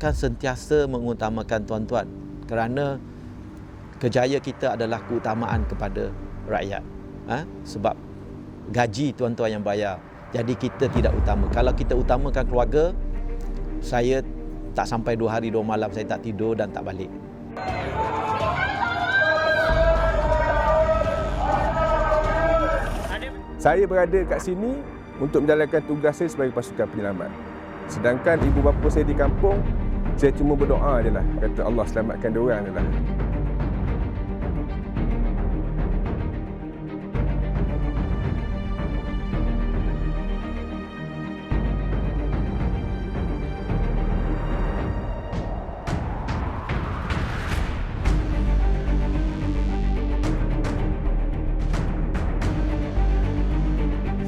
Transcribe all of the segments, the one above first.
akan sentiasa mengutamakan tuan-tuan kerana kerjaya kita adalah keutamaan kepada rakyat. Sebab gaji tuan-tuan yang bayar. Jadi kita tidak utama. Kalau kita utamakan keluarga, saya tak sampai 2 hari 2 malam saya tak tidur dan tak balik. Saya berada kat sini untuk menjalankan tugas saya sebagai pasukan penyelamat. Sedangkan ibu bapa saya di kampung, saya cuma berdoa je lah. Kata Allah selamatkan diorang je lah.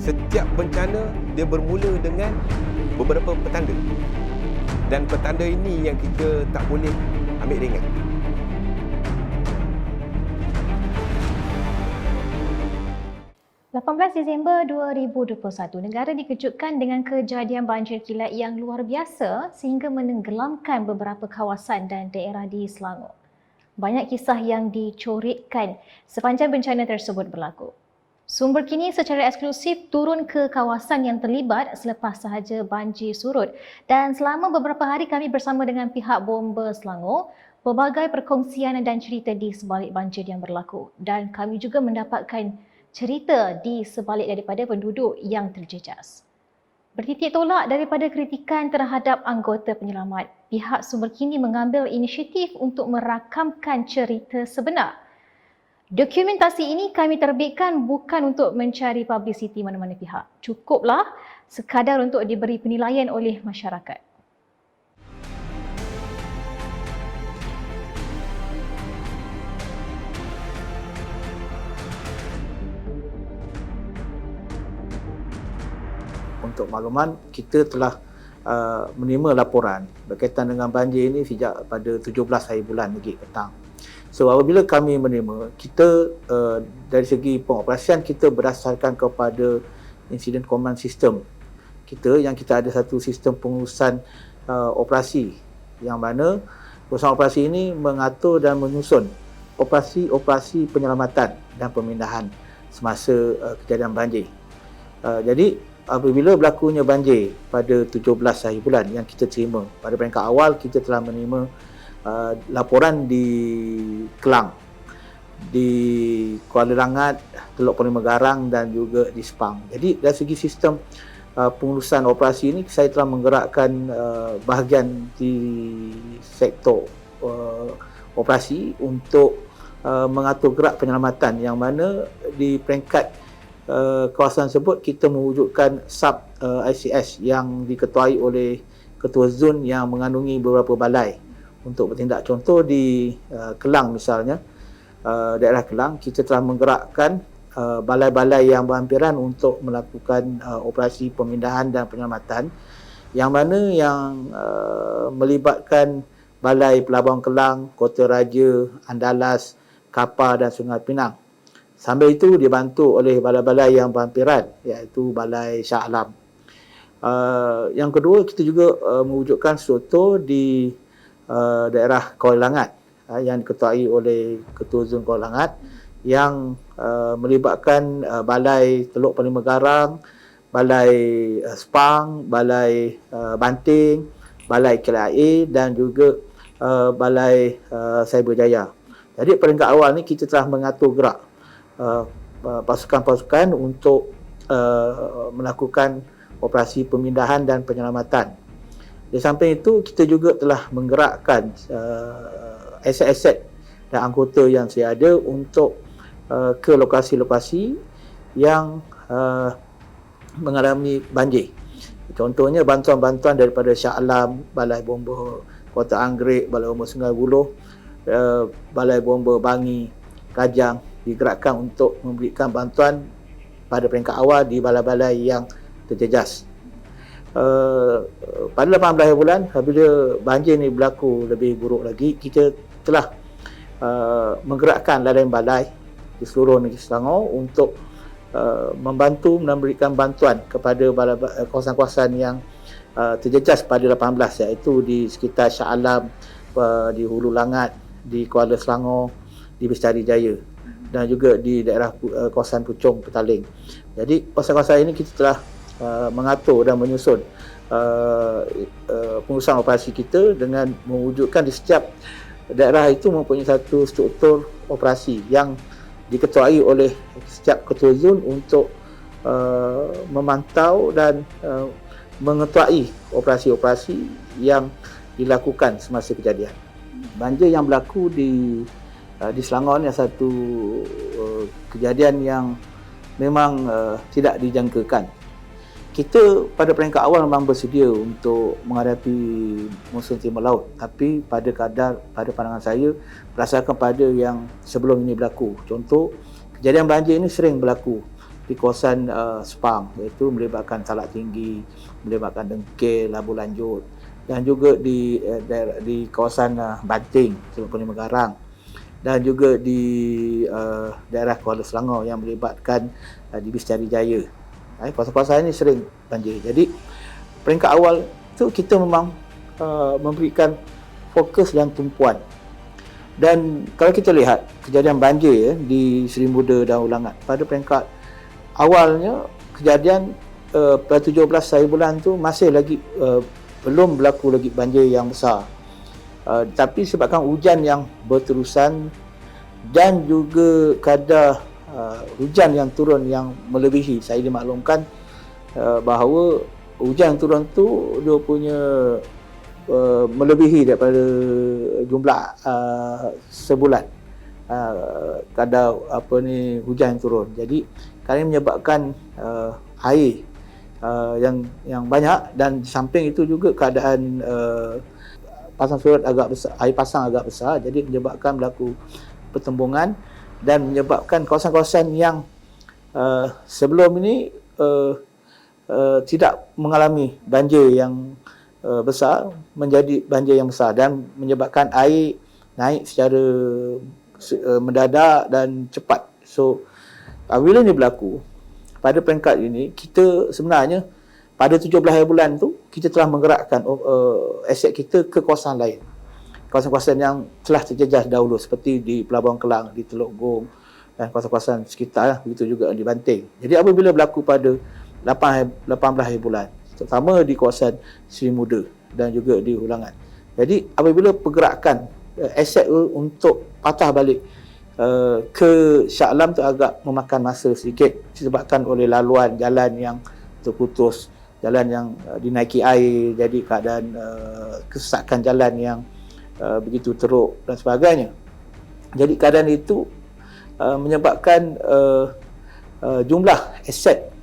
Setiap bencana dia bermula dengan beberapa petanda. Dan petanda ini yang kita tak boleh ambil ringan. Disember 2021, negara dikejutkan dengan kejadian banjir kilat yang luar biasa sehingga menenggelamkan beberapa kawasan dan daerah di Selangor. Banyak kisah yang dicorekkan sepanjang bencana tersebut berlaku. Sumber kini secara eksklusif turun ke kawasan yang terlibat selepas sahaja banjir surut, dan selama beberapa hari kami bersama dengan pihak Bomba Selangor, pelbagai perkongsian dan cerita di sebalik banjir yang berlaku, dan kami juga mendapatkan cerita di sebalik daripada penduduk yang terjejas. Bertitik tolak daripada kritikan terhadap anggota penyelamat, pihak Sumber kini mengambil inisiatif untuk merakamkan cerita sebenar. Dokumentasi ini kami terbitkan bukan untuk mencari publicity mana-mana pihak. Cukuplah sekadar untuk diberi penilaian oleh masyarakat. Untuk makluman, kita telah menerima laporan berkaitan dengan banjir ini sejak pada 17 hari bulan lagi petang. So apabila kami menerima, kita dari segi pengoperasian kita berdasarkan kepada Incident Command System kita, yang kita ada satu sistem pengurusan operasi, yang mana pengurusan operasi ini mengatur dan menyusun operasi penyelamatan dan pemindahan semasa kejadian banjir. Jadi apabila berlakunya banjir pada 17 hari bulan yang kita terima, pada peringkat awal kita telah menerima laporan di Kelang, di Kuala Langat, Teluk Panima Garang dan juga di Sepang. Jadi dari segi sistem pengurusan operasi ini, saya telah menggerakkan bahagian di sektor operasi untuk mengatur gerak penyelamatan, yang mana di peringkat kawasan tersebut kita mewujudkan sub ICS yang diketuai oleh ketua zon yang mengandungi beberapa balai untuk bertindak. Contoh di Kelang misalnya, daerah Kelang, kita telah menggerakkan balai-balai yang berhampiran untuk melakukan operasi pemindahan dan penyelamatan, yang mana yang melibatkan Balai Pelabuhan Kelang, Kota Raja, Andalas, Kapar dan Sungai Pinang. Sambil itu dibantu oleh balai-balai yang berhampiran, iaitu Balai Shah Alam. Yang kedua, kita juga mewujudkan struktur di daerah Kuala Langat yang diketuai oleh Ketua Zon Kuala Langat, yang melibatkan Balai Teluk Panima Garang, Balai Sepang, Balai Banting, Balai KLIA dan juga Balai Cyberjaya. Jadi peringkat awal ni kita telah mengatur gerak pasukan-pasukan untuk melakukan operasi pemindahan dan penyelamatan. Di samping itu, kita juga telah menggerakkan aset-aset dan anggota yang saya ada untuk ke lokasi-lokasi yang mengalami banjir. Contohnya bantuan-bantuan daripada Shah Alam, Balai Bomba Kota Anggerik, Balai Bomba Sungai Buloh, Balai Bomba Bangi, Kajang, digerakkan untuk memberikan bantuan pada peringkat awal di balai-balai yang terjejas. Pada 18 bulan, apabila banjir ni berlaku lebih buruk lagi, kita telah menggerakkan lain balai di seluruh negeri Selangor untuk membantu memberikan bantuan kepada kawasan-kawasan yang terjejas pada 18, iaitu di sekitar Shah Alam, di Hulu Langat, di Kuala Selangor, di Bestari Jaya dan juga di daerah kawasan Puchong, Petaling. Jadi kawasan-kawasan ini kita telah mengatur dan menyusun pengurusan operasi kita dengan mewujudkan di setiap daerah itu mempunyai satu struktur operasi yang diketuai oleh setiap ketua zon untuk memantau dan mengetuai operasi-operasi yang dilakukan semasa kejadian. Banjir yang berlaku di Selangor ni satu kejadian yang memang tidak dijangkakan. Kita pada peringkat awal memang bersedia untuk menghadapi musim timur laut, tapi pada pandangan saya berdasarkan pada yang sebelum ini berlaku. Contoh, kejadian banjir ini sering berlaku di kawasan Sepang, iaitu melibatkan Salak Tinggi, melibatkan Dengkil, Labu Lanjut, dan juga di kawasan Banting, Teluk Kurni Megarang, dan juga di daerah Kuala Selangor yang melibatkan di Bestari Jaya. Kawasan-kawasan ini sering banjir. Jadi peringkat awal tu kita memang memberikan fokus dan tumpuan. Dan kalau kita lihat kejadian banjir di Seri Muda dan Ulangat, pada peringkat awalnya kejadian pada 17 hari bulan tu masih lagi belum berlaku lagi banjir yang besar. Tapi sebabkan hujan yang berterusan dan juga kadar hujan yang turun yang melebihi, saya dimaklumkan bahawa hujan yang turun tu dia punya melebihi daripada jumlah sebulan kadar hujan yang turun. Jadi kerana menyebabkan air yang banyak, dan di samping itu juga keadaan pasang surut agak besar, air pasang agak besar, jadi menyebabkan berlaku pertembungan dan menyebabkan kawasan-kawasan yang sebelum ini tidak mengalami banjir yang besar menjadi banjir yang besar dan menyebabkan air naik secara mendadak dan cepat. So bila ini berlaku, pada peringkat ini kita sebenarnya pada 17 hari bulan tu kita telah menggerakkan aset kita ke kawasan lain, kawasan-kawasan yang telah terjejas dahulu seperti di Pelabuhan Kelang, di Teluk Gong dan kawasan-kawasan sekitar, begitu juga di Banting. Jadi apabila berlaku pada 18 hari bulan, terutama di kawasan Seri Muda dan juga di Ulangat, jadi apabila pergerakan aset untuk patah balik ke Shah Alam tu agak memakan masa sedikit disebabkan oleh laluan jalan yang terputus, jalan yang dinaiki air, jadi keadaan kesesakan jalan yang begitu teruk dan sebagainya. Jadi keadaan itu menyebabkan jumlah aset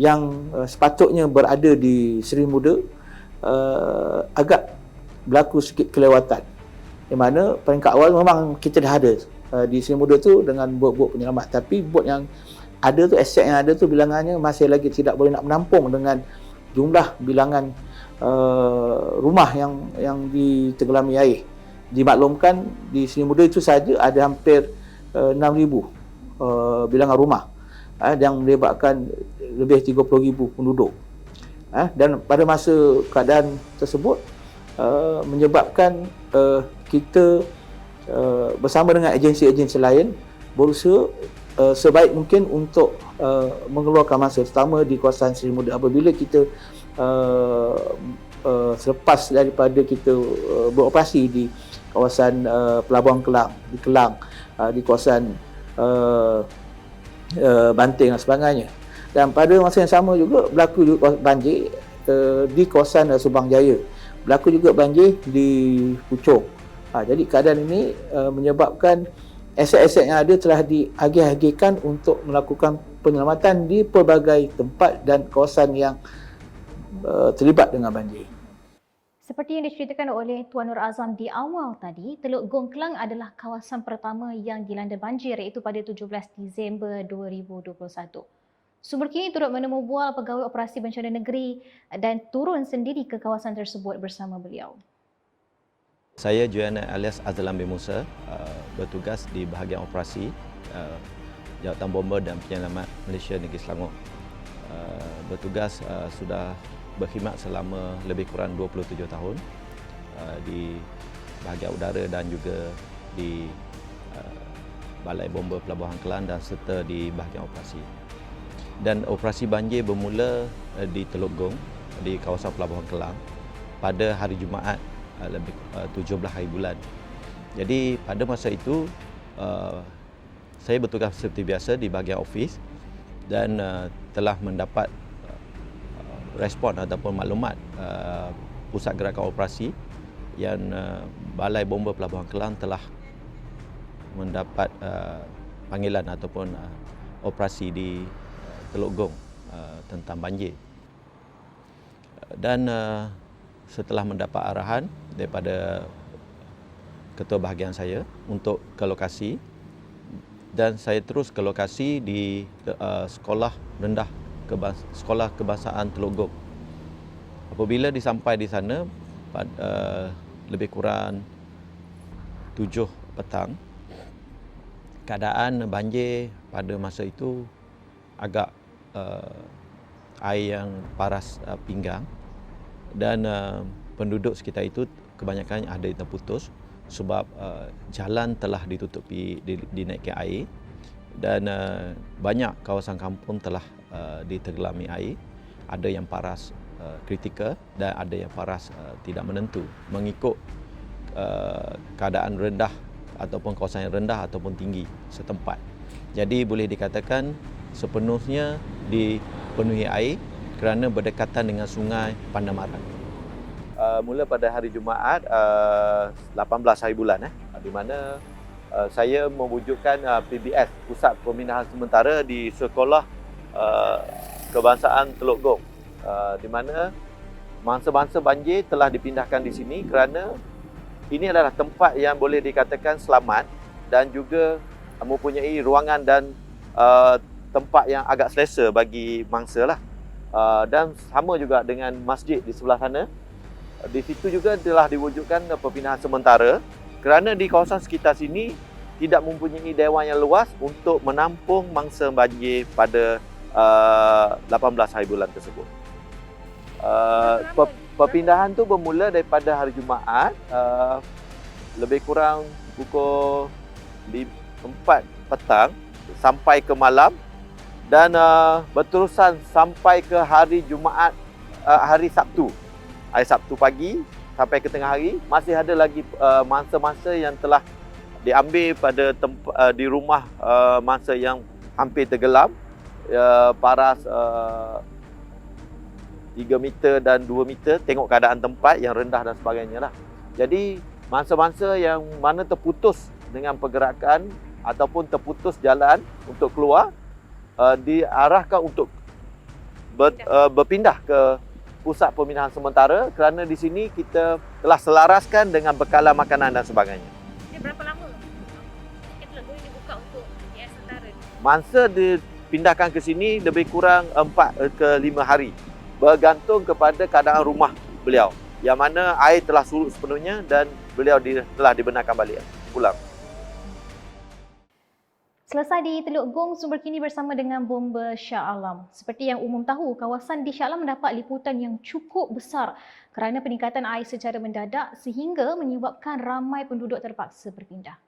yang sepatutnya berada di Seri Muda agak berlaku sikit kelewatan, di mana peringkat awal memang kita dah ada di Seri Muda tu dengan bot-bot penyelamat, tapi bot yang ada tu, aset yang ada tu bilangannya masih lagi tidak boleh nak menampung dengan jumlah bilangan rumah yang ditenggelami air. Dimaklumkan di Seri Muda itu saja ada hampir 6,000 bilangan rumah yang melibatkan lebih 30,000 penduduk. Dan pada masa keadaan tersebut menyebabkan kita bersama dengan agensi-agensi lain berusaha sebaik mungkin untuk mengeluarkan masa, terutama di kawasan Seri Muda. Apabila kita selepas daripada kita beroperasi di kawasan Pelabuhan Kelang, di Kelang, di kawasan Banting dan sebagainya, dan pada masa yang sama juga berlaku juga banjir di kawasan Subang Jaya, berlaku juga banjir di Puchong. Jadi keadaan ini menyebabkan aset-aset yang ada telah diagih-agihkan untuk melakukan penyelamatan di pelbagai tempat dan kawasan yang terlibat dengan banjir. Seperti yang diceritakan oleh Tuan Nur Azam di awal tadi, Teluk Gong Kelang adalah kawasan pertama yang dilanda banjir, iaitu pada 17 Disember 2021. Sumber kini turut menemu bual pegawai operasi bencana negeri dan turun sendiri ke kawasan tersebut bersama beliau. Saya Joanna alias Azlam bin Musa, bertugas di bahagian operasi Jawatan Bomber dan Penyelamat Malaysia Negeri Selangor. Bertugas sudah berkhidmat selama lebih kurang 27 tahun di bahagian udara dan juga di Balai Bomba Pelabuhan Kelang dan serta di bahagian operasi. Dan operasi banjir bermula di Teluk Gong di kawasan Pelabuhan Kelang pada hari Jumaat lebih 17 hari bulan. Jadi pada masa itu saya bertugas seperti biasa di bahagian ofis dan telah mendapat respon ataupun maklumat pusat gerakan operasi yang Balai Bomba Pelabuhan Kelang telah mendapat panggilan ataupun operasi di Teluk Gong tentang banjir. Dan setelah mendapat arahan daripada ketua bahagian saya untuk ke lokasi, dan saya terus ke lokasi di sekolah rendah sekolah kebangsaan Teluk Gong. Apabila disampai di sana lebih kurang 7 petang, keadaan banjir pada masa itu agak air yang paras pinggang, dan penduduk sekitar itu kebanyakan ada yang terputus sebab jalan telah ditutupi, dinaikkan air, dan banyak kawasan kampung telah ditergelami air. Ada yang paras kritikal dan ada yang paras tidak menentu mengikut keadaan rendah ataupun kawasan yang rendah ataupun tinggi setempat. Jadi boleh dikatakan sepenuhnya dipenuhi air kerana berdekatan dengan sungai Pandamaran. Mula pada hari Jumaat 18 hari bulan di mana saya mewujudkan PBS, Pusat Pembinaan Sementara di Sekolah Kebangsaan Teluk Gong, di mana mangsa-mangsa banjir telah dipindahkan di sini kerana ini adalah tempat yang boleh dikatakan selamat dan juga mempunyai ruangan dan tempat yang agak selesa bagi mangsa lah. Dan sama juga dengan masjid di sebelah sana. Di situ juga telah diwujudkan perpindahan sementara kerana di kawasan sekitar sini tidak mempunyai dewan yang luas untuk menampung mangsa banjir pada 18 hari bulan tersebut. Perpindahan tu bermula daripada hari Jumaat lebih kurang pukul 4 petang sampai ke malam, dan berterusan sampai ke hari Jumaat, hari Sabtu. Hari Sabtu pagi sampai ke tengah hari masih ada lagi mangsa-mangsa yang telah diambil pada di rumah mangsa yang hampir tenggelam, paras 3 meter dan 2 meter, tengok keadaan tempat yang rendah dan sebagainya lah. Jadi mangsa-mangsa yang mana terputus dengan pergerakan ataupun terputus jalan untuk keluar diarahkan untuk berpindah ke Pusat Pembinaan Sementara kerana di sini kita telah selaraskan dengan bekalan makanan dan sebagainya. Berapa lama Teluk Gong dibuka untuk sementara? Mangsa dipindahkan ke sini lebih kurang 4 ke 5 hari, bergantung kepada keadaan rumah beliau, yang mana air telah surut sepenuhnya dan beliau telah dibenarkan balik pulang. Selesai di Teluk Gong, sumber kini bersama dengan Bomba Shah Alam. Seperti yang umum tahu, kawasan di Shah Alam mendapat liputan yang cukup besar kerana peningkatan air secara mendadak sehingga menyebabkan ramai penduduk terpaksa berpindah.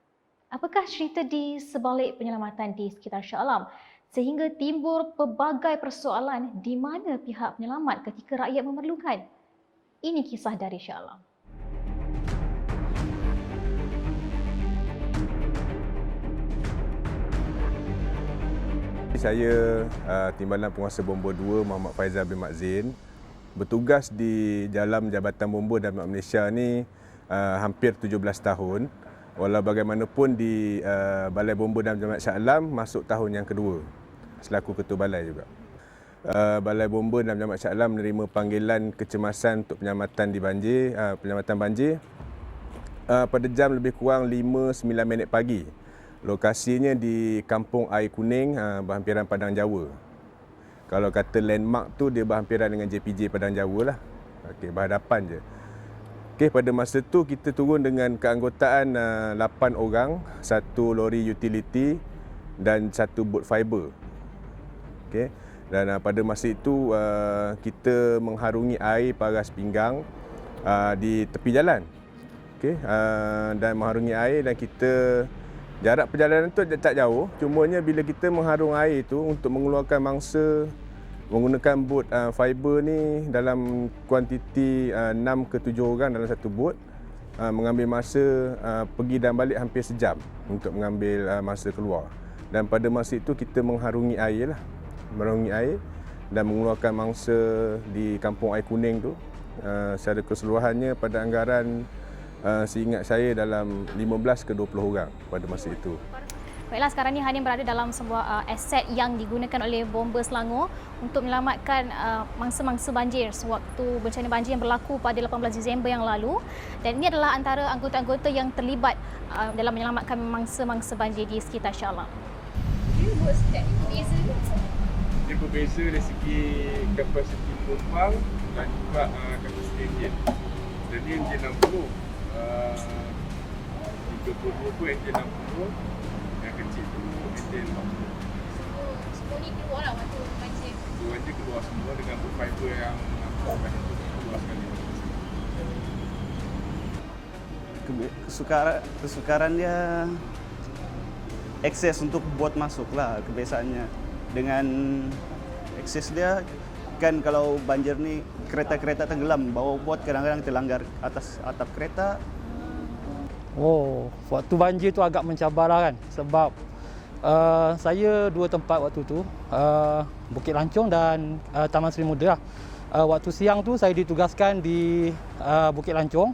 Apakah cerita di sebalik penyelamatan di sekitar Shah Alam sehingga timbul pelbagai persoalan di mana pihak penyelamat ketika rakyat memerlukan? Ini kisah dari Shah Alam. Saya Timbalan Penguasa Bomba 2 Muhammad Faizal bin Mak Zain bertugas di dalam Jabatan Bomba dan Malaysia ni hampir 17 tahun. Walau bagaimanapun di Balai Bomba dan Jamaat Shah Alam masuk tahun yang kedua selaku ketua balai juga. Balai Bomba dan Jamaat Shah Alam menerima panggilan kecemasan untuk penyelamatan di banjir, penyelamatan banjir pada jam lebih kurang 5-9 minit pagi. Lokasinya di Kampung Air Kuning, berhampiran Padang Jawa. Kalau kata landmark tu dia berhampiran dengan JPJ Padang Jawa lah. Okey, berhadapan je. Okey, pada masa tu kita turun dengan keanggotaan 8 orang, 1 lori utility dan 1 bot fiber. Okey. Dan pada masa itu kita mengharungi air paras pinggang di tepi jalan. Okey, dan mengharungi air, dan kita jarak perjalanan tu tak jauh, cumanya bila kita mengharung air tu untuk mengeluarkan mangsa menggunakan bot fiber ni dalam kuantiti 6 ke 7 orang dalam satu bot, mengambil masa pergi dan balik hampir sejam untuk mengambil masa keluar. Dan pada masa itu kita mengharungi air dan mengeluarkan mangsa di Kampung Air Kuning tu secara keseluruhannya pada anggaran seingat saya dalam 15 ke 20 orang pada masa itu. Baiklah, sekarang ni Hanim berada dalam sebuah aset yang digunakan oleh Bomba Selangor untuk menyelamatkan mangsa-mangsa banjir sewaktu bencana banjir yang berlaku pada 18 Disember yang lalu, dan ini adalah antara anggota-anggota yang terlibat dalam menyelamatkan mangsa-mangsa banjir di sekitar Shah Alam. Ini buat setiap ni berbeza ke? Dia berbeza dari segi kapasiti penumpang dan juga kapasiti enjin. Jadi enjin 60, 32 tu enjin 60, yang kecil tu enjin 40. Semua ni keluar lah waktu banjir. Dua je keluar semua dengan bot fiber yang nampak itu keluar sekali. Kesukaran dia akses untuk bot masuk lah kebiasaannya. Dengan akses dia kan, kalau banjir ni kereta-kereta tenggelam, bawa bot kadang-kadang terlanggar atas atap kereta. Oh, waktu banjir tu agak mencabar lah kan, sebab saya dua tempat waktu tu, Bukit Lancong dan Taman Seri Muda lah. Waktu siang tu saya ditugaskan di Bukit Lancong,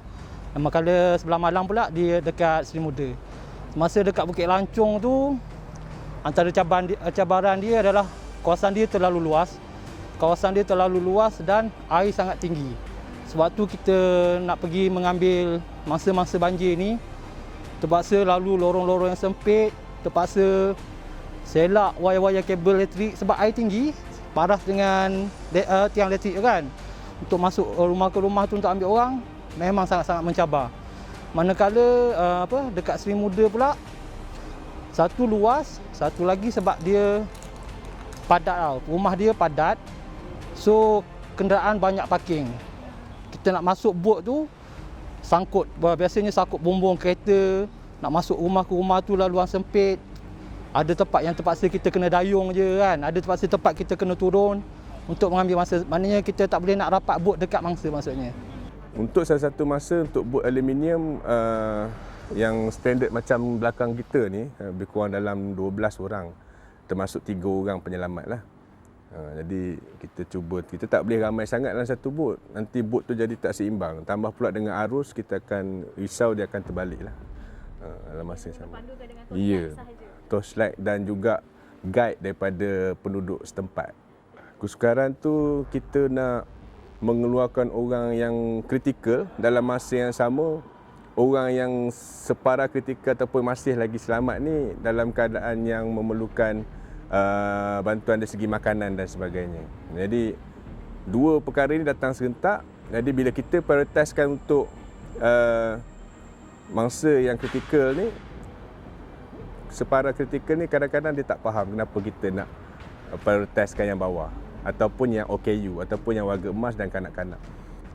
manakala sebelah malam pula di dekat Seri Muda. Masa dekat Bukit Lancong tu, antara cabaran dia adalah kawasan dia terlalu luas. Kawasan dia terlalu luas dan air sangat tinggi. Sewaktu kita nak pergi mengambil mangsa-mangsa banjir ni, terpaksa lalu lorong-lorong yang sempit, terpaksa selak wayar-wayar kabel elektrik sebab air tinggi, paras dengan tiang elektrik kan. Untuk masuk rumah ke rumah tu untuk ambil orang, memang sangat-sangat mencabar. Manakala dekat Seri Muda pula, satu luas, satu lagi sebab dia padat tau. Rumah dia padat, so kenderaan banyak parking. Kita nak masuk bot tu sangkut, biasanya sangkut bumbung kereta, nak masuk rumah ke rumah tu laluan sempit. Ada tempat yang terpaksa kita kena dayung je kan, ada terpaksa tempat kita kena turun untuk mengambil mangsa. Maknanya kita tak boleh nak rapat bot dekat mangsa maksudnya. Untuk salah satu masa untuk bot aluminium yang standard macam belakang kita ni, lebih kurang dalam 12 orang, termasuk 3 orang penyelamat lah. Jadi kita tak boleh ramai sangat dalam satu bot, nanti bot tu jadi tak seimbang. Tambah pula dengan arus, kita akan risau dia akan terbalik lah dalam masa yang sama. Ya, torchlight dan juga guide daripada penduduk setempat. Kesukaran tu kita nak mengeluarkan orang yang kritikal dalam masa yang sama. Orang yang separa kritikal ataupun masih lagi selamat ni dalam keadaan yang memerlukan bantuan dari segi makanan dan sebagainya. Jadi dua perkara ini datang serentak. Jadi bila kita prioritaskan untuk mangsa yang kritikal ni, separa kritikal ni kadang-kadang dia tak faham kenapa kita nak prioritaskan yang bawah ataupun yang OKU ataupun yang warga emas dan kanak-kanak.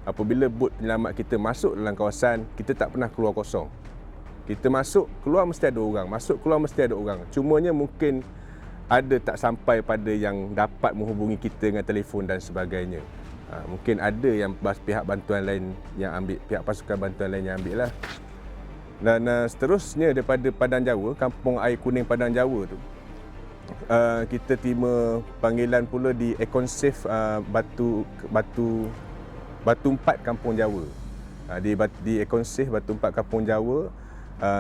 Apabila bot penyelamat kita masuk dalam kawasan, kita tak pernah keluar kosong. Kita masuk, keluar mesti ada orang. Masuk, keluar mesti ada orang. Cumanya mungkin ada tak sampai pada yang dapat menghubungi kita dengan telefon dan sebagainya. Mungkin ada yang pihak bantuan lain yang ambil, pihak pasukan bantuan lain yang ambil lah. Dan seterusnya daripada Padang Jawa, Kampung Air Kuning Padang Jawa tu, kita terima panggilan pula di Econsafe Batu 4 Kampung Jawa. Di Econsafe Batu 4 Kampung Jawa,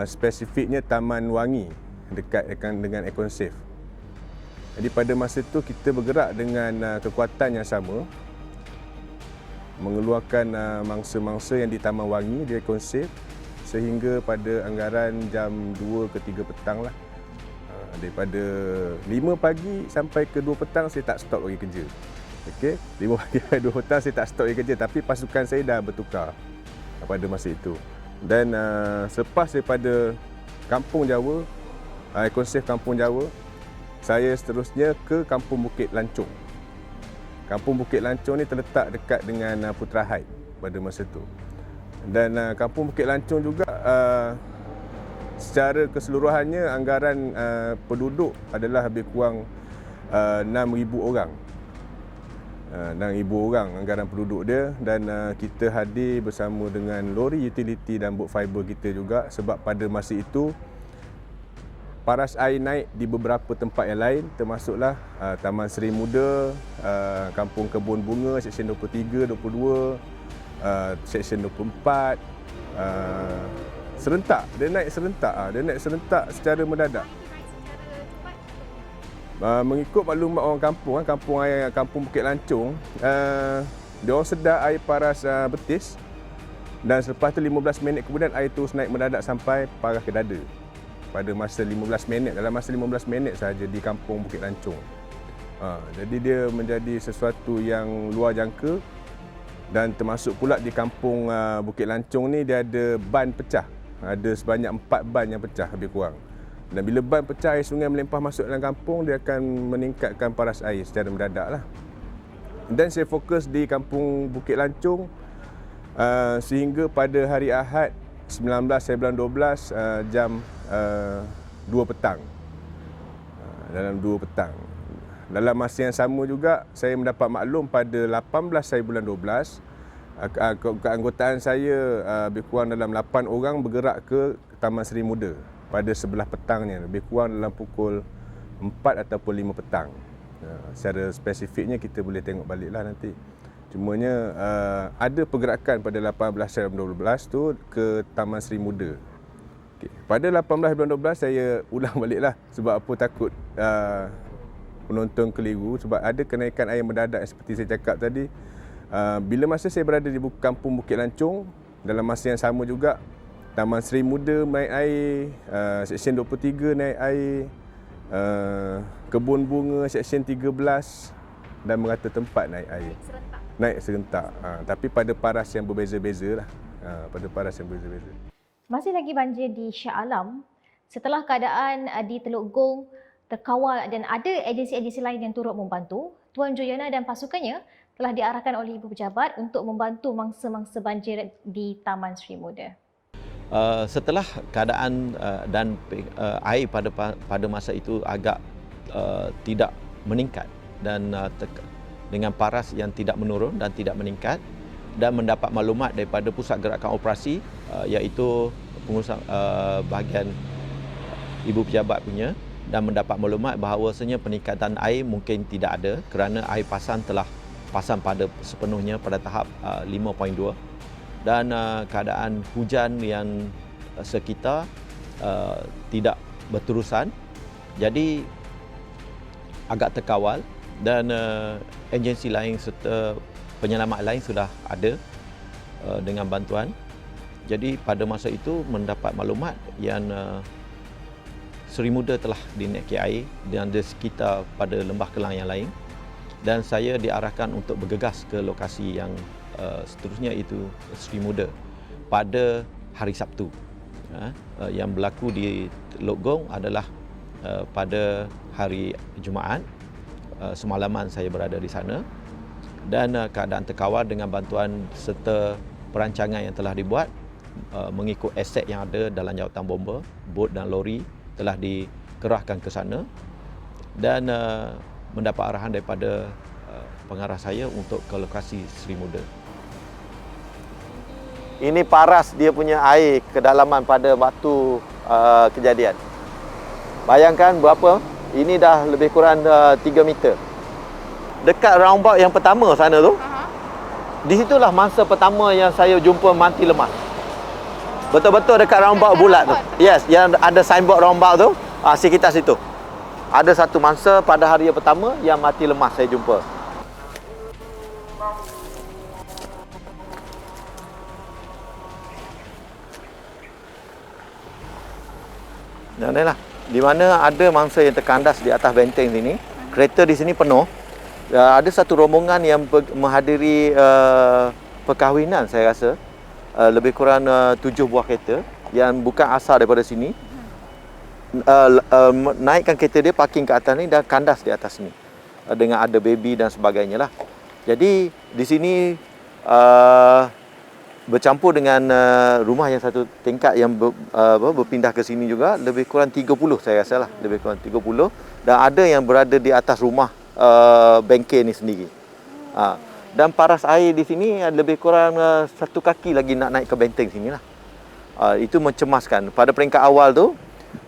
spesifiknya Taman Wangi dekat dengan Econsafe. Jadi pada masa itu kita bergerak dengan kekuatan yang sama, mengeluarkan mangsa-mangsa yang di Taman Wangi, di Econsafe, sehingga pada anggaran jam 2 ke 3 petang lah. Daripada 5 pagi sampai ke 2 petang saya tak stop lagi kerja. Okey, 5 pagi sampai 2 petang saya tak stop lagi kerja, tapi pasukan saya dah bertukar pada masa itu. Dan selepas daripada Kampung Jawa, Econsafe Kampung Jawa, saya seterusnya ke Kampung Bukit Lancong. Kampung Bukit Lancung ni terletak dekat dengan Putra Heights pada masa tu. Dan Kampung Bukit Lancung juga secara keseluruhannya anggaran penduduk adalah lebih kurang 6,000 orang. 6,000 orang anggaran penduduk dia, dan kita hadir bersama dengan lori utility dan bot fiber kita juga, sebab pada masa itu paras air naik di beberapa tempat yang lain, termasuklah Taman Seri Muda, Kampung Kebun Bunga, Seksyen 23, 22, Seksyen 24, serentak. Dia naik serentak secara mendadak. Mengikut maklumat orang kampung, Kampung Bukit Lancung, dia orang sedar air paras betis, dan selepas tu 15 minit kemudian air terus naik mendadak sampai paras ke dada. Pada masa 15 minit, dalam masa 15 minit sahaja di Kampung Bukit Lancung. Jadi dia menjadi sesuatu yang luar jangka, dan termasuk pula di Kampung Bukit Lancung ni dia ada ban pecah. Ada sebanyak 4 ban yang pecah lebih kurang. Dan bila ban pecah, air sungai melimpah masuk dalam kampung, dia akan meningkatkan paras air secara mendadak lah. Dan saya fokus di Kampung Bukit Lancung sehingga pada hari Ahad 19/12 jam 2 petang. Dalam 2 petang. Dalam masa yang sama juga, saya mendapat maklum pada 18/12, keanggotaan saya lebih kurang dalam 8 orang bergerak ke Taman Seri Muda pada sebelah petangnya, lebih kurang dalam pukul 4 ataupun 5 petang. Secara spesifiknya kita boleh tengok baliklah nanti. Cumanya ada pergerakan pada 18/12 tu ke Taman Seri Muda. Okay. Pada 18/12 saya ulang baliklah, sebab apa, takut penonton keliru, sebab ada kenaikan air mendadak seperti saya cakap tadi. Bila masa saya berada di Kampung Bukit Lancung, dalam masa yang sama juga Taman Seri Muda naik air, Seksyen 23 naik air, Kebun Bunga Seksyen 13 dan merata tempat naik air. Naik serentak. Tapi pada paras yang berbeza-beza lah. Masih lagi banjir di Shah Alam. Setelah keadaan di Teluk Gong terkawal dan ada agensi-agensi lain yang turut membantu, Tuan Joyana dan pasukannya telah diarahkan oleh Ibu Pejabat untuk membantu mangsa-mangsa banjir di Taman Seri Muda. Setelah keadaan dan air pada masa itu agak tidak meningkat, dan dengan paras yang tidak menurun dan tidak meningkat, dan mendapat maklumat daripada Pusat Gerakan Operasi iaitu pengurusan bahagian Ibu Pejabat punya, dan mendapat maklumat bahawasanya peningkatan air mungkin tidak ada kerana air pasang telah pasang pada sepenuhnya pada tahap 5.2, dan keadaan hujan yang sekitar tidak berterusan, jadi agak terkawal, dan agensi lain serta penyelamat lain sudah ada dengan bantuan. Jadi pada masa itu mendapat maklumat yang Seri Muda telah dinaiki air dan di sekitar pada Lembah Kelang yang lain, dan saya diarahkan untuk bergegas ke lokasi yang seterusnya, itu Seri Muda pada hari Sabtu. Yang berlaku di Teluk Gong adalah pada hari Jumaat. Semalaman saya berada di sana, dan keadaan terkawal dengan bantuan serta perancangan yang telah dibuat mengikut aset yang ada dalam jawatan bomba, bot dan lori telah dikerahkan ke sana, dan mendapat arahan daripada pengarah saya untuk ke lokasi Seri Muda. Ini paras dia punya air kedalaman pada waktu kejadian. Bayangkan berapa? Ini dah lebih kurang 3 meter. Dekat roundabout yang pertama sana tu, di situlah mangsa pertama yang saya jumpa mati lemas. Betul-betul dekat roundabout bulat tu. Yes, yang ada signboard roundabout tu, sekitar situ. Ada satu mangsa pada hari yang pertama yang mati lemas saya jumpa. Dan inilah di mana ada mangsa yang terkandas di atas benteng sini. Kereta di sini penuh. Ada satu rombongan yang menghadiri perkahwinan, saya rasa. Lebih kurang 7 buah kereta yang bukan asal daripada sini. Naikkan kereta dia, parking ke atas ni dan kandas di atas ni. Dengan ada baby dan sebagainya lah. Jadi di sini bercampur dengan rumah yang satu tingkat yang berpindah ke sini juga, lebih kurang 30 saya rasa lah, lebih kurang 30, dan ada yang berada di atas rumah bengkel ni sendiri. Dan paras air di sini lebih kurang 1 kaki lagi nak naik ke benteng sini lah. Itu mencemaskan. Pada peringkat awal tu,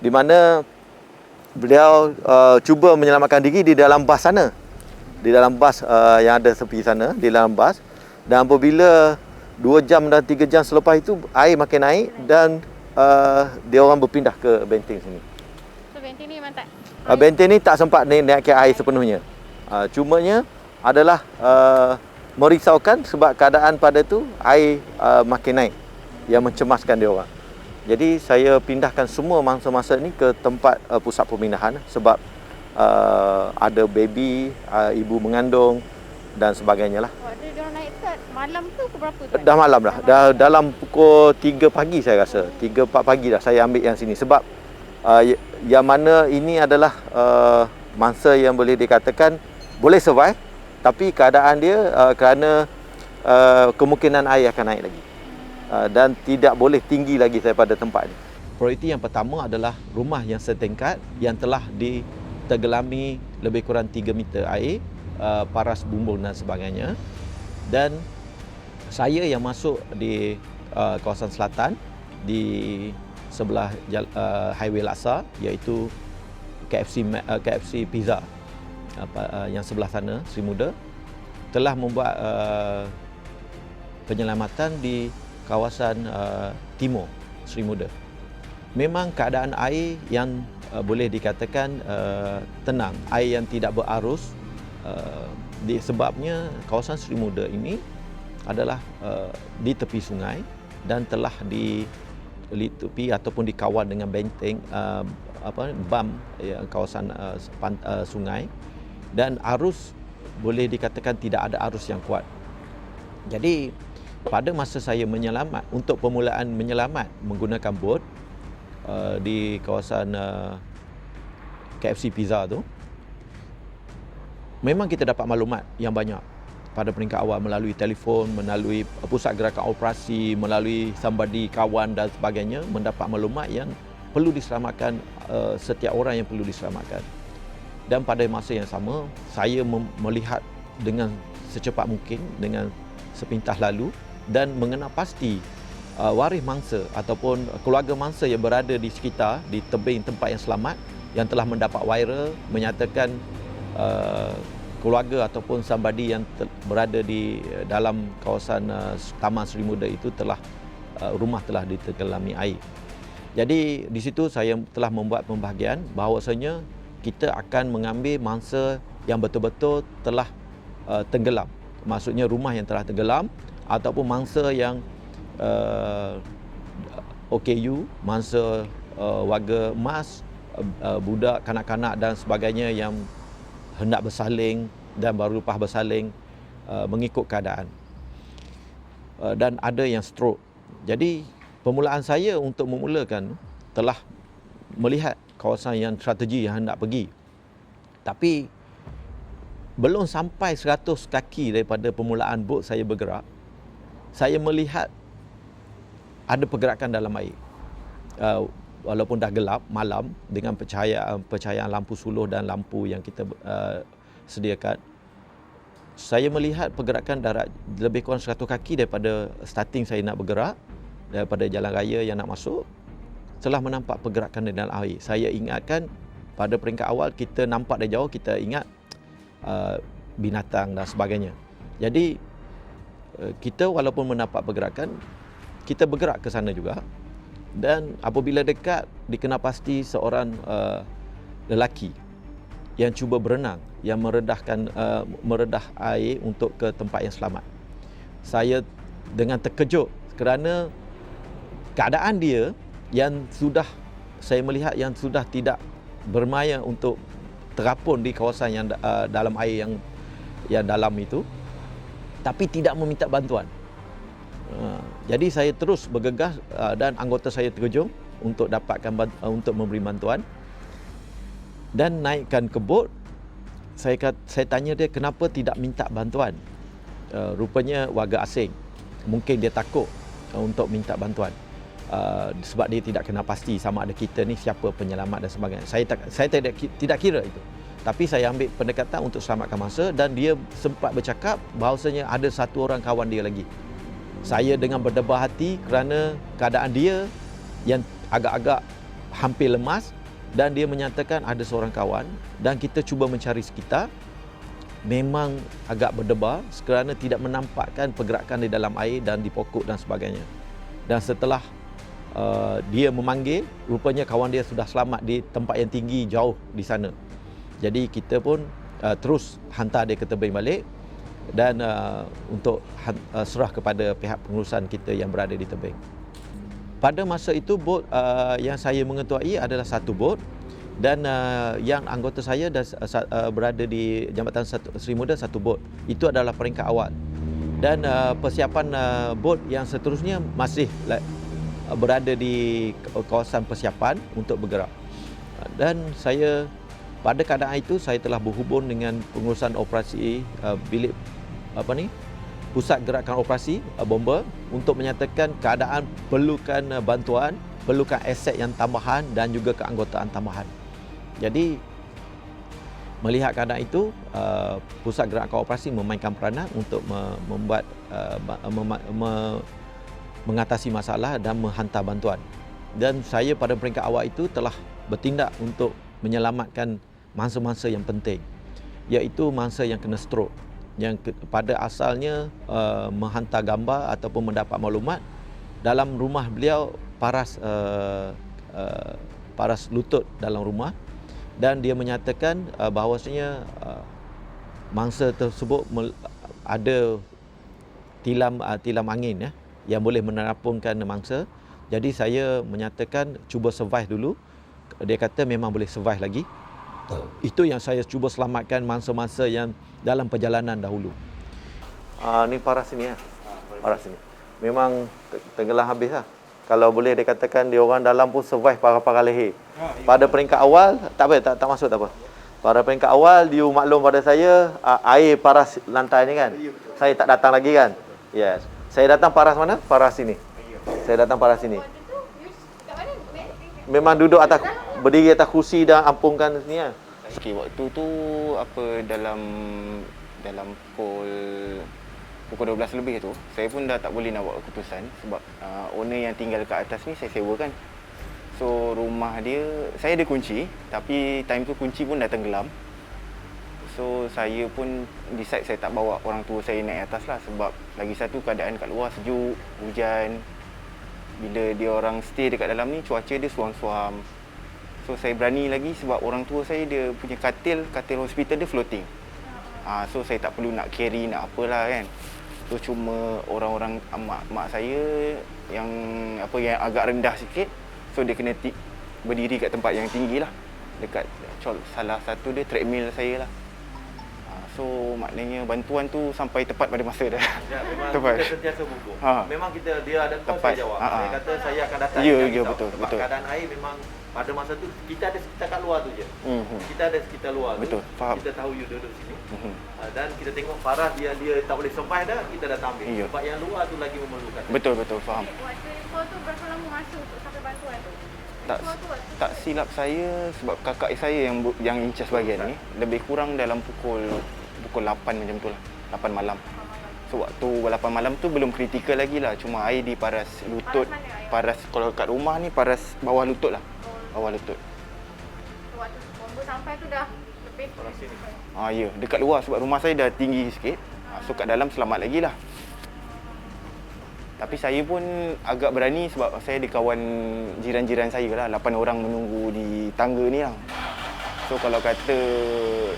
di mana beliau cuba menyelamatkan diri di dalam bas sana. Di dalam bas yang ada tepi sana, di dalam bas. Dan apabila 2 jam dan 3 jam selepas itu, air makin naik dan dia orang berpindah ke benteng sini. So benteng ni memang tak? Benteng ni tak sempat naikkan air sepenuhnya. Cumanya adalah merisaukan sebab keadaan pada tu air makin naik yang mencemaskan dia orang. Jadi saya pindahkan semua mangsa-mangsa ni ke tempat pusat pemindahan sebab ada baby, ibu mengandung dan sebagainya lah. Waktu dia orang naik tu malam tu ke berapa tu? Dah malam dah. Dah dalam pukul 3 pagi saya rasa. 3-4 pagi dah saya ambil yang sini sebab yang mana ini adalah mangsa yang boleh dikatakan boleh survive, tapi keadaan dia kerana kemungkinan air akan naik lagi. Dan tidak boleh tinggi lagi daripada tempat ini. Prioriti yang pertama adalah rumah yang setingkat yang telah ditergelami lebih kurang 3 meter air, paras bumbung dan sebagainya. Dan saya yang masuk di kawasan selatan di sebelah Highway Laksa, iaitu KFC Pizza yang sebelah sana, Sri Muda, telah membuat penyelamatan di kawasan timur Sri Muda. Memang keadaan air yang boleh dikatakan tenang, air yang tidak berarus, disebabnya kawasan Sri Muda ini adalah di tepi sungai dan telah dilitupi ataupun dikawal dengan benteng bam kawasan sungai, dan arus boleh dikatakan tidak ada arus yang kuat. Jadi pada masa saya menyelamat, untuk permulaan menyelamat menggunakan bot di kawasan KFC Pizza tu, memang kita dapat maklumat yang banyak pada peringkat awal melalui telefon, melalui pusat gerakan operasi, melalui somebody, kawan dan sebagainya, mendapat maklumat yang perlu diselamatkan, setiap orang yang perlu diselamatkan. Dan pada masa yang sama, saya melihat dengan secepat mungkin, dengan sepintas lalu, dan mengenal pasti waris mangsa ataupun keluarga mangsa yang berada di sekitar, di tebing tempat yang selamat, yang telah mendapat viral menyatakan keluarga ataupun somebody yang berada di dalam kawasan Taman Sri Muda itu rumah telah ditergelami air. Jadi di situ saya telah membuat pembahagian bahawasanya kita akan mengambil mangsa yang betul-betul telah tenggelam. Maksudnya rumah yang telah tenggelam ataupun mangsa yang OKU, mangsa warga emas, budak, kanak-kanak dan sebagainya yang hendak bersalin dan baru lepas bersalin mengikut keadaan. Dan ada yang stroke. Jadi permulaan saya untuk memulakan telah melihat kawasan yang strategi yang hendak pergi. Tapi belum sampai 100 kaki daripada permulaan bot saya bergerak, saya melihat ada pergerakan dalam air. Walaupun dah gelap malam dengan pencahayaan lampu suluh dan lampu yang kita sediakan, saya melihat pergerakan darat lebih kurang 100 kaki daripada starting saya nak bergerak, daripada jalan raya yang nak masuk, telah menampak pergerakan di dalam air. Saya ingatkan pada peringkat awal kita nampak dari jauh, kita ingat binatang dan sebagainya. Jadi kita walaupun mendapat pergerakan, kita bergerak ke sana juga, dan apabila dekat dikenal pasti seorang lelaki yang cuba berenang, yang meredah air untuk ke tempat yang selamat. Saya dengan terkejut kerana keadaan dia yang sudah saya melihat yang sudah tidak bermaya untuk terapun di kawasan yang dalam air yang dalam itu, tapi tidak meminta bantuan. Jadi saya terus bergegas dan anggota saya terjun untuk untuk memberi bantuan dan naikkan ke bot. Saya tanya dia kenapa tidak minta bantuan. rupanya warga asing. Mungkin dia takut untuk minta bantuan. Sebab dia tidak kenal pasti sama ada kita ni siapa penyelamat dan sebagainya. Saya tidak kira itu. Tapi saya ambil pendekatan untuk selamatkan mangsa dan dia sempat bercakap bahawasanya ada satu orang kawan dia lagi. Saya dengan berdebar hati kerana keadaan dia yang agak-agak hampir lemas dan dia menyatakan ada seorang kawan dan kita cuba mencari sekitar. Memang agak berdebar kerana tidak menampakkan pergerakan di dalam air dan di pokok dan sebagainya. Dan setelah dia memanggil, rupanya kawan dia sudah selamat di tempat yang tinggi jauh di sana. Jadi kita pun terus hantar dia ke tebing balik dan untuk serah kepada pihak pengurusan kita yang berada di tebing. Pada masa itu bot yang saya mengetuai adalah satu bot dan yang anggota saya berada di Jambatan Seri Muda satu bot. Itu adalah peringkat awal. Dan persiapan bot yang seterusnya masih berada di kawasan persiapan untuk bergerak. Dan saya pada keadaan itu saya telah berhubung dengan pengurusan operasi bilik pusat gerakan operasi bomba untuk menyatakan keadaan perlukan bantuan, perlukan aset yang tambahan dan juga keanggotaan tambahan. Jadi melihat keadaan itu, pusat gerakan operasi memainkan peranan untuk membuat mengatasi masalah dan menghantar bantuan. Dan saya pada peringkat awal itu telah bertindak untuk menyelamatkan mangsa-mangsa yang penting, iaitu mangsa yang kena stroke, yang pada asalnya menghantar gambar ataupun mendapat maklumat dalam rumah beliau paras lutut dalam rumah, dan dia menyatakan bahawasanya mangsa tersebut ada tilam angin yang boleh menerapungkan mangsa. Jadi saya menyatakan cuba survive dulu. Dia kata memang boleh survive lagi. Itu yang saya cuba selamatkan mangsa-mangsa yang dalam perjalanan dahulu. Ni paras sini paras sini. Memang tenggelam habis lah. Kalau boleh dikatakan dia orang dalam pun survive parah-parah leher. Pada peringkat awal tak apa, tak masuk tak apa. Pada peringkat awal dia maklum pada saya air paras lantai ni kan. Saya tak datang lagi kan. Yes. Saya datang paras mana? Paras sini. Saya datang paras sini. Memang duduk atas, berdiri atas kursi dan ampungkan sini lah. Okey, waktu tu dalam pukul 12 lebih tu, saya pun dah tak boleh nak buat keputusan sebab owner yang tinggal dekat atas ni saya sewa kan. So rumah dia, saya ada kunci tapi time tu kunci pun dah tenggelam. So saya pun decide saya tak bawa orang tua saya naik atas lah sebab lagi satu keadaan kat luar sejuk, hujan. Bila dia orang stay dekat dalam ni, cuaca dia suam-suam. So saya berani lagi sebab orang tua saya dia punya katil hospital dia floating. So saya tak perlu nak carry nak apalah kan. So cuma orang-orang mak saya yang agak rendah sikit. So dia kena berdiri kat tempat yang tinggi lah. Dekat salah satu dia treadmill saya lah. So maknanya bantuan tu sampai tepat pada masa dah. Ya, memang tepat. Kita sentiasa hubung. Memang dia ada call saya jawab. Dia kata saya akan datang. Ya, betul. Sebab keadaan air memang pada masa tu kita ada sekitar kat luar tu je. Kita ada sekitar luar betul, tu. faham. Kita tahu you duduk sini. Dan kita tengok Farah dia tak boleh survive dah, kita dah ambil. Sebab yang luar tu lagi memerlukan. Betul, faham. Waktu info tu berapa lama masa untuk sampai bantuan tu? Tak silap saya sebab kakak saya yang in charge bahagian ni lebih kurang dalam pukul 8 macam tu lah, 8 malam. So waktu 8 malam tu belum kritikal lagi lah, cuma air di paras lutut. Paras kalau kat rumah ni paras bawah lutut lah. Bawah lutut. So, waktu bomba sampai tu dah lebih paras sini. Ya, dekat luar sebab rumah saya dah tinggi sikit. So kat dalam selamat lagi lah. Tapi saya pun agak berani sebab saya ada kawan jiran-jiran saya lah, 8 orang menunggu di tangga ni lah. So kalau kata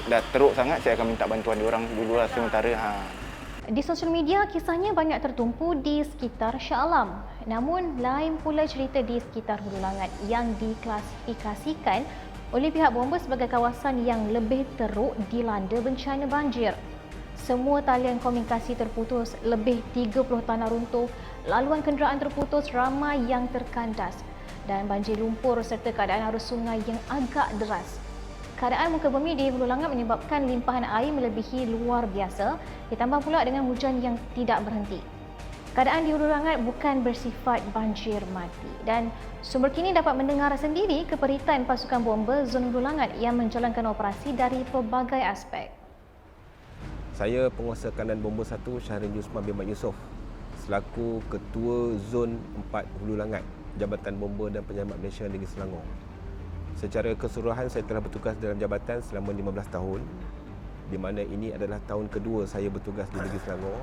dah teruk sangat, saya akan minta bantuan diorang dulu lah sementara. Di sosial media, kisahnya banyak tertumpu di sekitar Shah Alam. Namun, lain pula cerita di sekitar Hulu Langat yang diklasifikasikan oleh pihak bomba sebagai kawasan yang lebih teruk dilanda bencana banjir. Semua talian komunikasi terputus, lebih 30 tanah runtuh, laluan kenderaan terputus, ramai yang terkandas dan banjir lumpur serta keadaan arus sungai yang agak deras. keadaan muka bumi di Hulu Langat menyebabkan limpahan air melebihi luar biasa, ditambah pula dengan hujan yang tidak berhenti. Keadaan di Hulu Langat bukan bersifat banjir mati dan sumber kini dapat mendengar sendiri keperitan pasukan bomba zon Hulu Langat yang menjalankan operasi dari pelbagai aspek. Saya penguasa kanan Bomba 1 Syahrin Yusman bin Mat Yusof selaku Ketua Zon 4 Hulu Langat Jabatan Bomba dan Penyelamat Malaysia Negeri Selangor. Secara keseluruhan saya telah bertugas dalam jabatan selama 15 tahun di mana ini adalah tahun kedua saya bertugas di Negeri Selangor.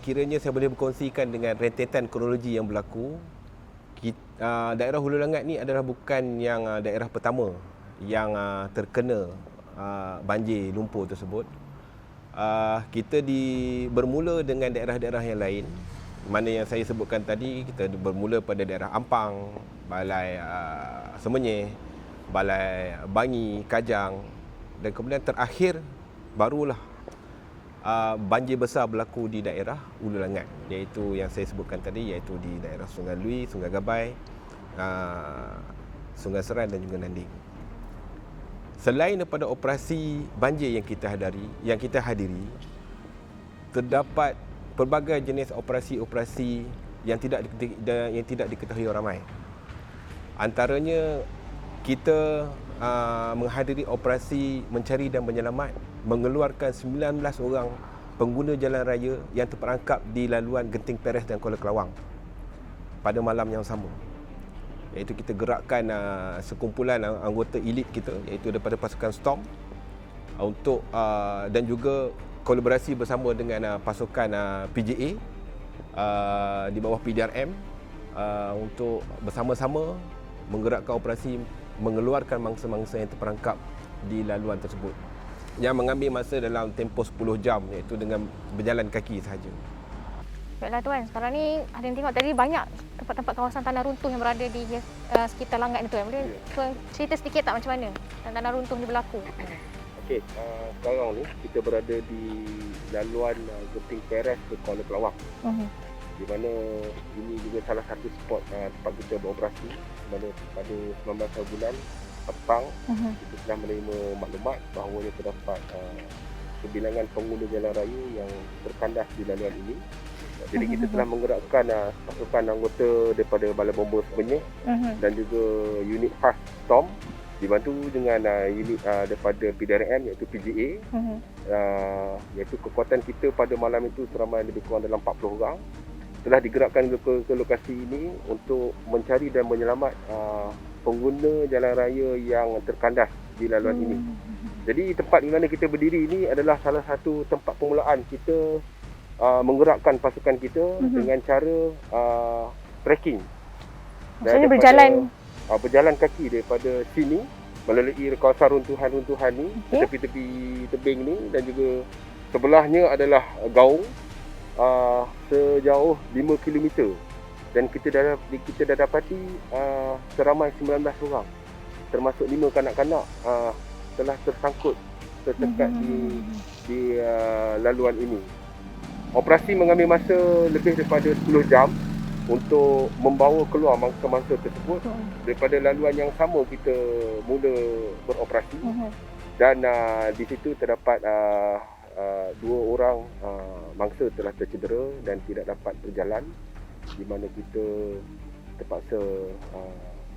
Kiranya saya boleh berkongsikan dengan rentetan kronologi yang berlaku. Daerah Hulu Langat ni adalah bukan yang daerah pertama yang terkena banjir lumpur tersebut. Kita bermula dengan daerah-daerah yang lain. Mana yang saya sebutkan tadi, kita bermula pada daerah Ampang, Balai Semenyih, Balai Bangi, Kajang dan kemudian terakhir barulah banjir besar berlaku di daerah Hulu Langat, iaitu yang saya sebutkan tadi, iaitu di daerah Sungai Lui, Sungai Gabai, Sungai Serai dan juga Nanding. Selain daripada operasi banjir yang kita hadiri, terdapat pelbagai jenis operasi-operasi yang tidak diketahui orang ramai. Antaranya kita menghadiri operasi mencari dan menyelamat, mengeluarkan 19 orang pengguna jalan raya yang terperangkap di laluan Genting Peres dan Kuala Kelawang pada malam yang sama. Iaitu kita gerakkan sekumpulan anggota elit kita, iaitu daripada pasukan Storm untuk dan juga kolaborasi bersama dengan pasukan PJA di bawah PDRM untuk bersama-sama menggerakkan operasi mengeluarkan mangsa-mangsa yang terperangkap di laluan tersebut, yang mengambil masa dalam tempoh 10 jam, iaitu dengan berjalan kaki sahaja. Baiklah Tuan, sekarang ni ada yang tengok tadi banyak tempat-tempat kawasan tanah runtuh yang berada di sekitar Langat ni Tuan. Boleh Tuan cerita sedikit tak macam mana tanah runtuh ni berlaku? Okey, sekarang ni kita berada di laluan Genting Peres ke Kuala Kelawang. Di mana ini juga salah satu spot tempat kita beroperasi. Di mana pada 19 bulan petang kita telah menerima maklumat bahawa terdapat kebilangan pengguna jalan raya yang terkandas di laluan ini. Jadi kita telah menggerakkan pasukan anggota daripada Balai Bomba Semenyih dan juga unit khas Storm dibantu dengan unit daripada PDRM iaitu PGA. Iaitu kekuatan kita pada malam itu seramai lebih kurang dalam 40 orang telah digerakkan ke lokasi ini untuk mencari dan menyelamat pengguna jalan raya yang terkandas di laluan ini. Jadi tempat di mana kita berdiri ini adalah salah satu tempat permulaan kita menggerakkan pasukan kita dengan cara trekking. Maksudnya berjalan kaki daripada sini melalui kawasan runtuhan-runtuhan ni, tepi-tepi tebing ni, dan juga sebelahnya adalah gaung sejauh 5 km. Dan kita dah dapati seramai 19 orang termasuk 5 kanak-kanak telah tersangkut tertekat di laluan ini. Operasi mengambil masa lebih daripada 10 jam untuk membawa keluar mangsa-mangsa tersebut daripada laluan yang sama kita mula beroperasi. Dan di situ terdapat 2 orang mangsa telah tercedera dan tidak dapat berjalan, di mana kita terpaksa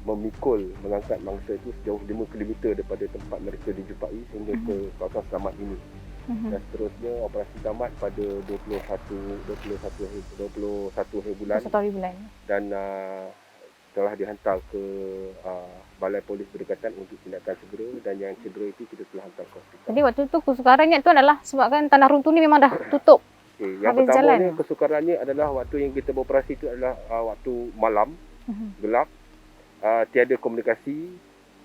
mengangkat mangsa itu sejauh 5 km daripada tempat mereka dijumpai sehingga ke kawasan selamat ini. Dan seterusnya operasi tamat pada 21 hari bulan dan telah dihantar ke Balai Polis Berdekatan untuk tindakan segera, dan yang cedera itu kita telah hantar ke hospital. Jadi waktu tu kesukarannya tu adalah sebabkan tanah runtuh ni memang dah tutup. Yang pertamanya kesukarannya adalah waktu yang kita beroperasi itu adalah waktu malam, gelap, tiada komunikasi,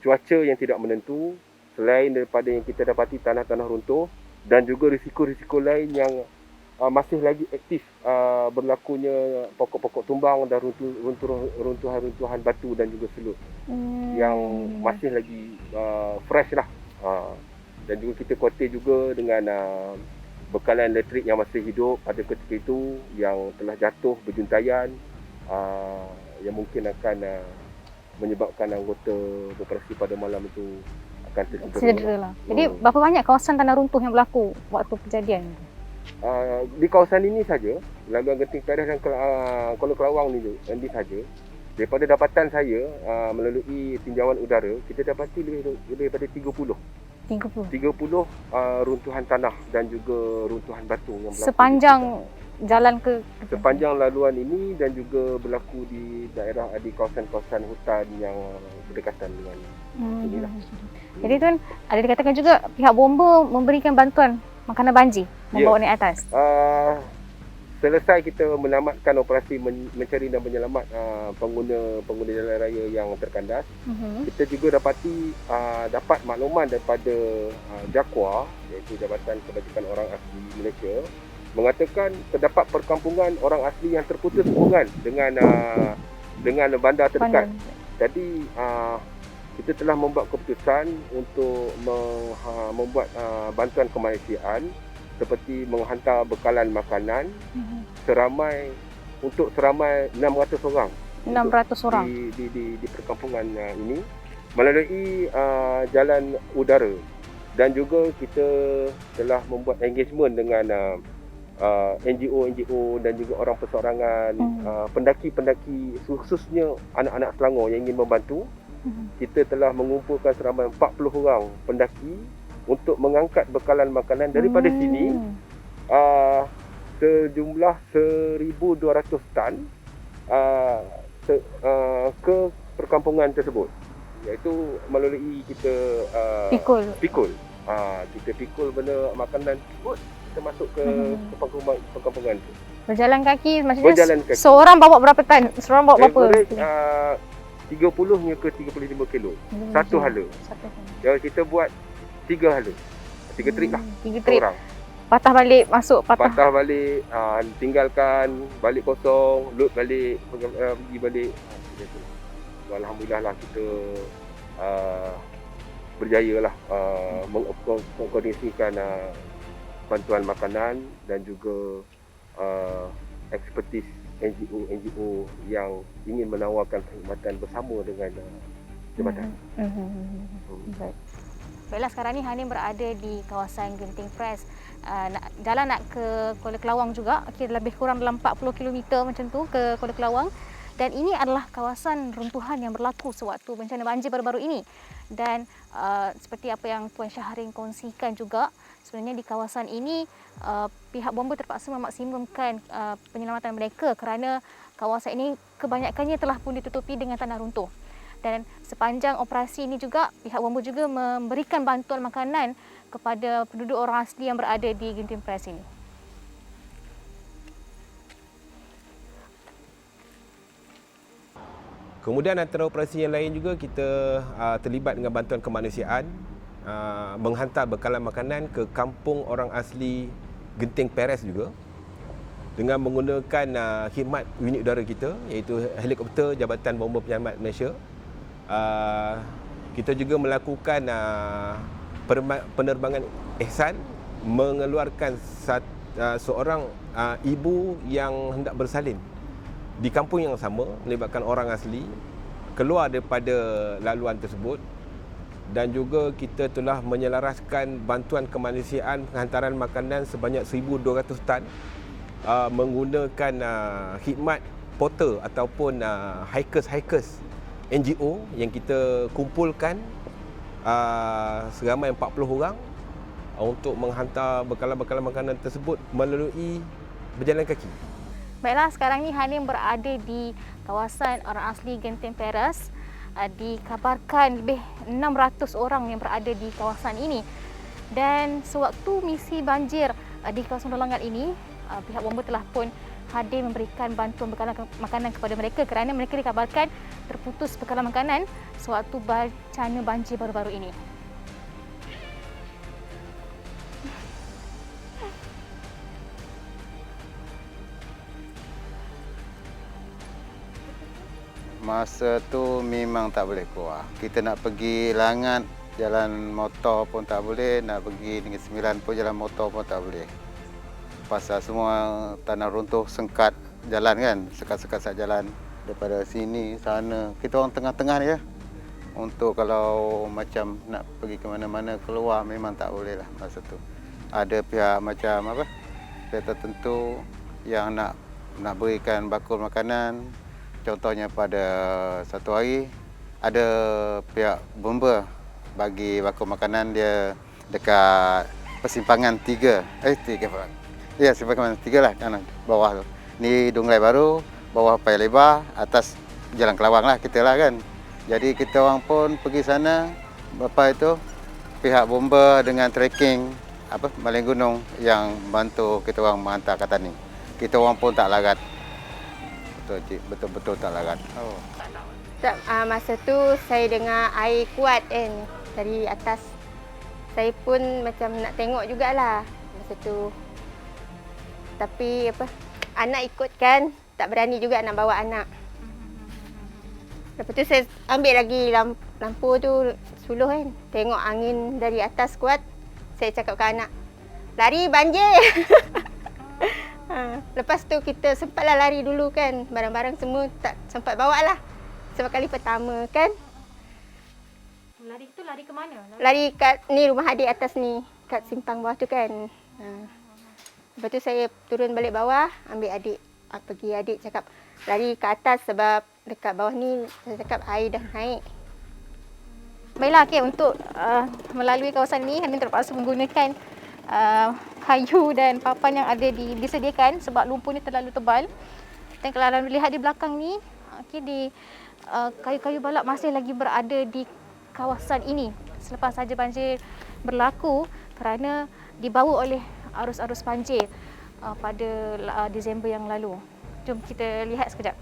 cuaca yang tidak menentu, selain daripada yang kita dapati tanah-tanah runtuh, dan juga risiko-risiko lain yang masih lagi aktif berlakunya pokok-pokok tumbang dan runtuhan-runtuhan batu dan juga selut yang masih lagi fresh lah. Dan juga kita khawatir juga dengan bekalan elektrik yang masih hidup pada ketika itu yang telah jatuh berjuntayan, yang mungkin akan menyebabkan anggota operasi pada malam itu akan Cedera tercedera. lah. Jadi berapa banyak kawasan tanah runtuh yang berlaku waktu kejadian? Di kawasan ini saja, laluan Genting Peres dan Kuala Kelawang ni saja. Daripada dapatan saya melalui tinjauan udara, kita dapati lebih daripada 30 runtuhan tanah dan juga runtuhan batu yang berlaku Sepanjang jalan sepanjang laluan ini dan juga berlaku di daerah di kawasan-kawasan hutan yang berdekatan dengan inilah. Jadi tuan, ada dikatakan juga pihak bomba memberikan bantuan makanan banjir membawa naik atas. Selesai kita menamatkan operasi mencari dan menyelamat pengguna jalan raya yang terkandas, kita juga dapat makluman daripada JAKWA, iaitu Jabatan Kebajikan Orang Asli Malaysia, mengatakan terdapat perkampungan orang asli yang terputus hubungan dengan bandar terdekat. Jadi kita telah membuat keputusan untuk membuat bantuan kemanusiaan seperti menghantar bekalan makanan seramai 600 orang. 600 orang di perkampungan ini melalui jalan udara, dan juga kita telah membuat engagement dengan NGO dan juga orang perseorangan, pendaki-pendaki, khususnya anak-anak Selangor yang ingin membantu. Kita telah mengumpulkan seramai 40 orang pendaki untuk mengangkat bekalan makanan daripada sini sejumlah 1,200 tan ke perkampungan tersebut, iaitu melalui kita pikul. Kita pikul benda makanan tersebut, kita masuk ke perkampungan itu. Berjalan kaki, maksudnya seorang bawa berapa tan? Seorang bawa berapa? 30 hingga ke 35 kilo satu hala. Jadi kita buat 3 hala, 3 trip lah. 3 trip. Orang. Patah balik, patah balik, tinggalkan, balik kosong, load balik, pergi balik. Alhamdulillah lah kita berjaya lah mengkoordinasikan bantuan makanan dan juga ekspertis NGO yang ingin menawarkan perkhidmatan bersama dengan jabatan. Baiklah, sekarang ni Hanim berada di kawasan Genting Press. Jalan nak ke Kuala Kelawang juga, lebih kurang dalam 40 km macam tu ke Kuala Kelawang. Dan ini adalah kawasan runtuhan yang berlaku sewaktu bencana banjir baru-baru ini. Dan seperti apa yang Tuan Syahrin kongsikan juga, sebenarnya di kawasan ini pihak bomba terpaksa memaksimumkan penyelamatan mereka kerana kawasan ini kebanyakannya telah pun ditutupi dengan tanah runtuh. Dan sepanjang operasi ini juga, pihak bomba juga memberikan bantuan makanan kepada penduduk orang asli yang berada di Genting Press ini. Kemudian antara operasi yang lain juga kita terlibat dengan bantuan kemanusiaan, menghantar bekalan makanan ke kampung orang asli Genting Peres juga dengan menggunakan khidmat unit udara kita, iaitu helikopter Jabatan Bomba Penyelamat Malaysia. Kita juga melakukan penerbangan ihsan, mengeluarkan seorang ibu yang hendak bersalin di kampung yang sama, melibatkan orang asli, keluar daripada laluan tersebut. Dan juga kita telah menyelaraskan bantuan kemanusiaan penghantaran makanan sebanyak 1,200 tan menggunakan khidmat porter ataupun hikers NGO yang kita kumpulkan seramai 40 orang untuk menghantar bekalan-bekalan makanan tersebut melalui berjalan kaki. Baiklah, sekarang ni Hanim berada di kawasan orang asli Genting Peres. Dikabarkan lebih 600 orang yang berada di kawasan ini. Dan sewaktu misi banjir di kawasan Dolangat ini, pihak bomba telah pun hadir memberikan bantuan bekalan makanan kepada mereka kerana mereka dikabarkan terputus bekalan makanan sewaktu bencana banjir baru-baru ini. Masa tu memang tak boleh keluar. Kita nak pergi Langat, jalan motor pun tak boleh. Nak pergi Negeri Sembilan pun jalan motor pun tak boleh. Pasal semua tanah runtuh, sengkat jalan kan. Sekat-sekat jalan daripada sini, sana. Kita orang tengah-tengah ni ya. Untuk kalau macam nak pergi ke mana-mana keluar memang tak boleh lah masa tu. Ada pihak macam apa? Pihak tertentu yang nak berikan bakul makanan. Contohnya pada satu hari ada pihak bomba bagi bakul makanan dia dekat persimpangan 3. Ya, simpangan 3 lah kanan bawah tu. Ni Dungrai Baru, bawah Paya Lebar, atas Jalan Kelawang lah kita lah kan. Jadi kita orang pun pergi sana, lepas itu pihak bomba dengan trekking Maleng Gunung yang bantu kita orang menghantar kat Tani. Kita orang pun tak larat. Betul-betul tak larat. Oh. Masa tu saya dengar air kuat kan dari atas. Saya pun macam nak tengok jugalah masa tu. Tapi anak ikut kan, tak berani juga nak bawa anak. Lepas tu saya ambil lagi lampu tu suluh kan. Tengok angin dari atas kuat. Saya cakap ke anak, lari banjir. Lepas tu kita sempatlah lari dulu kan. Barang-barang semua tak sempat bawa lah. Sebab kali pertama kan. Lari tu lari ke mana? Lari kat ni rumah adik atas ni. Kat simpang bawah tu kan. Lepas tu saya turun balik bawah. Ambil adik. Pergi adik cakap lari ke atas sebab dekat bawah ni saya cakap air dah naik. Baiklah, okay, untuk melalui kawasan ni kami terpaksa menggunakan kayu dan papan yang ada disediakan sebab lumpur ni terlalu tebal. Dan kalau anda lihat di belakang ni, kayu-kayu balap masih lagi berada di kawasan ini selepas saja banjir berlaku kerana dibawa oleh arus-arus banjir pada Disember yang lalu. Jom kita lihat sekejap.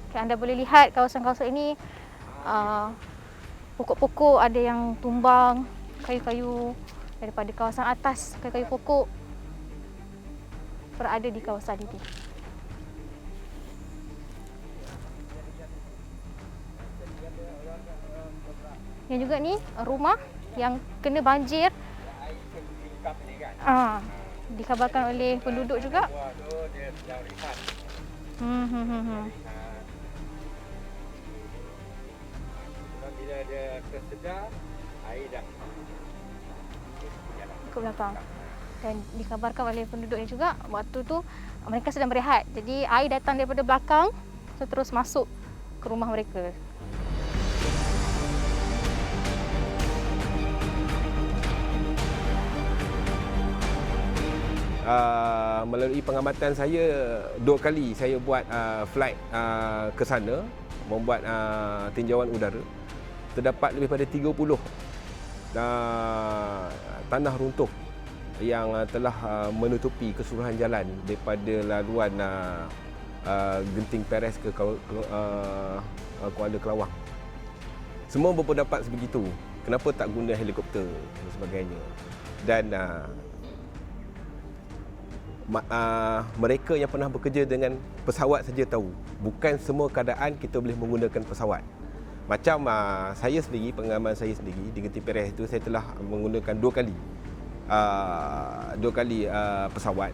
Okay, anda boleh lihat kawasan-kawasan ini pokok-pokok ada yang tumbang, kayu-kayu daripada kawasan atas, kayu-kayu pokok berada di kawasan ini. Yang juga ni rumah yang kena banjir dikabarkan oleh penduduk juga. Bila dia tersedar, air dah ke belakang. Dan dikabarkan oleh penduduknya juga waktu tu mereka sedang berehat. Jadi air datang daripada belakang terus masuk ke rumah mereka. Melalui pengamatan saya 2 kali saya buat flight ke sana, membuat tinjauan udara, terdapat lebih pada 30 tanah runtuh yang telah menutupi keseluruhan jalan daripada laluan Genting Perez ke Kuala Kelawang. Semua berpendapat sebegitu. Kenapa tak guna helikopter dan sebagainya. Dan mereka yang pernah bekerja dengan pesawat saja tahu, bukan semua keadaan kita boleh menggunakan pesawat. Macam saya sendiri, pengalaman saya sendiri di Genting Perez itu, saya telah menggunakan 2 kali pesawat.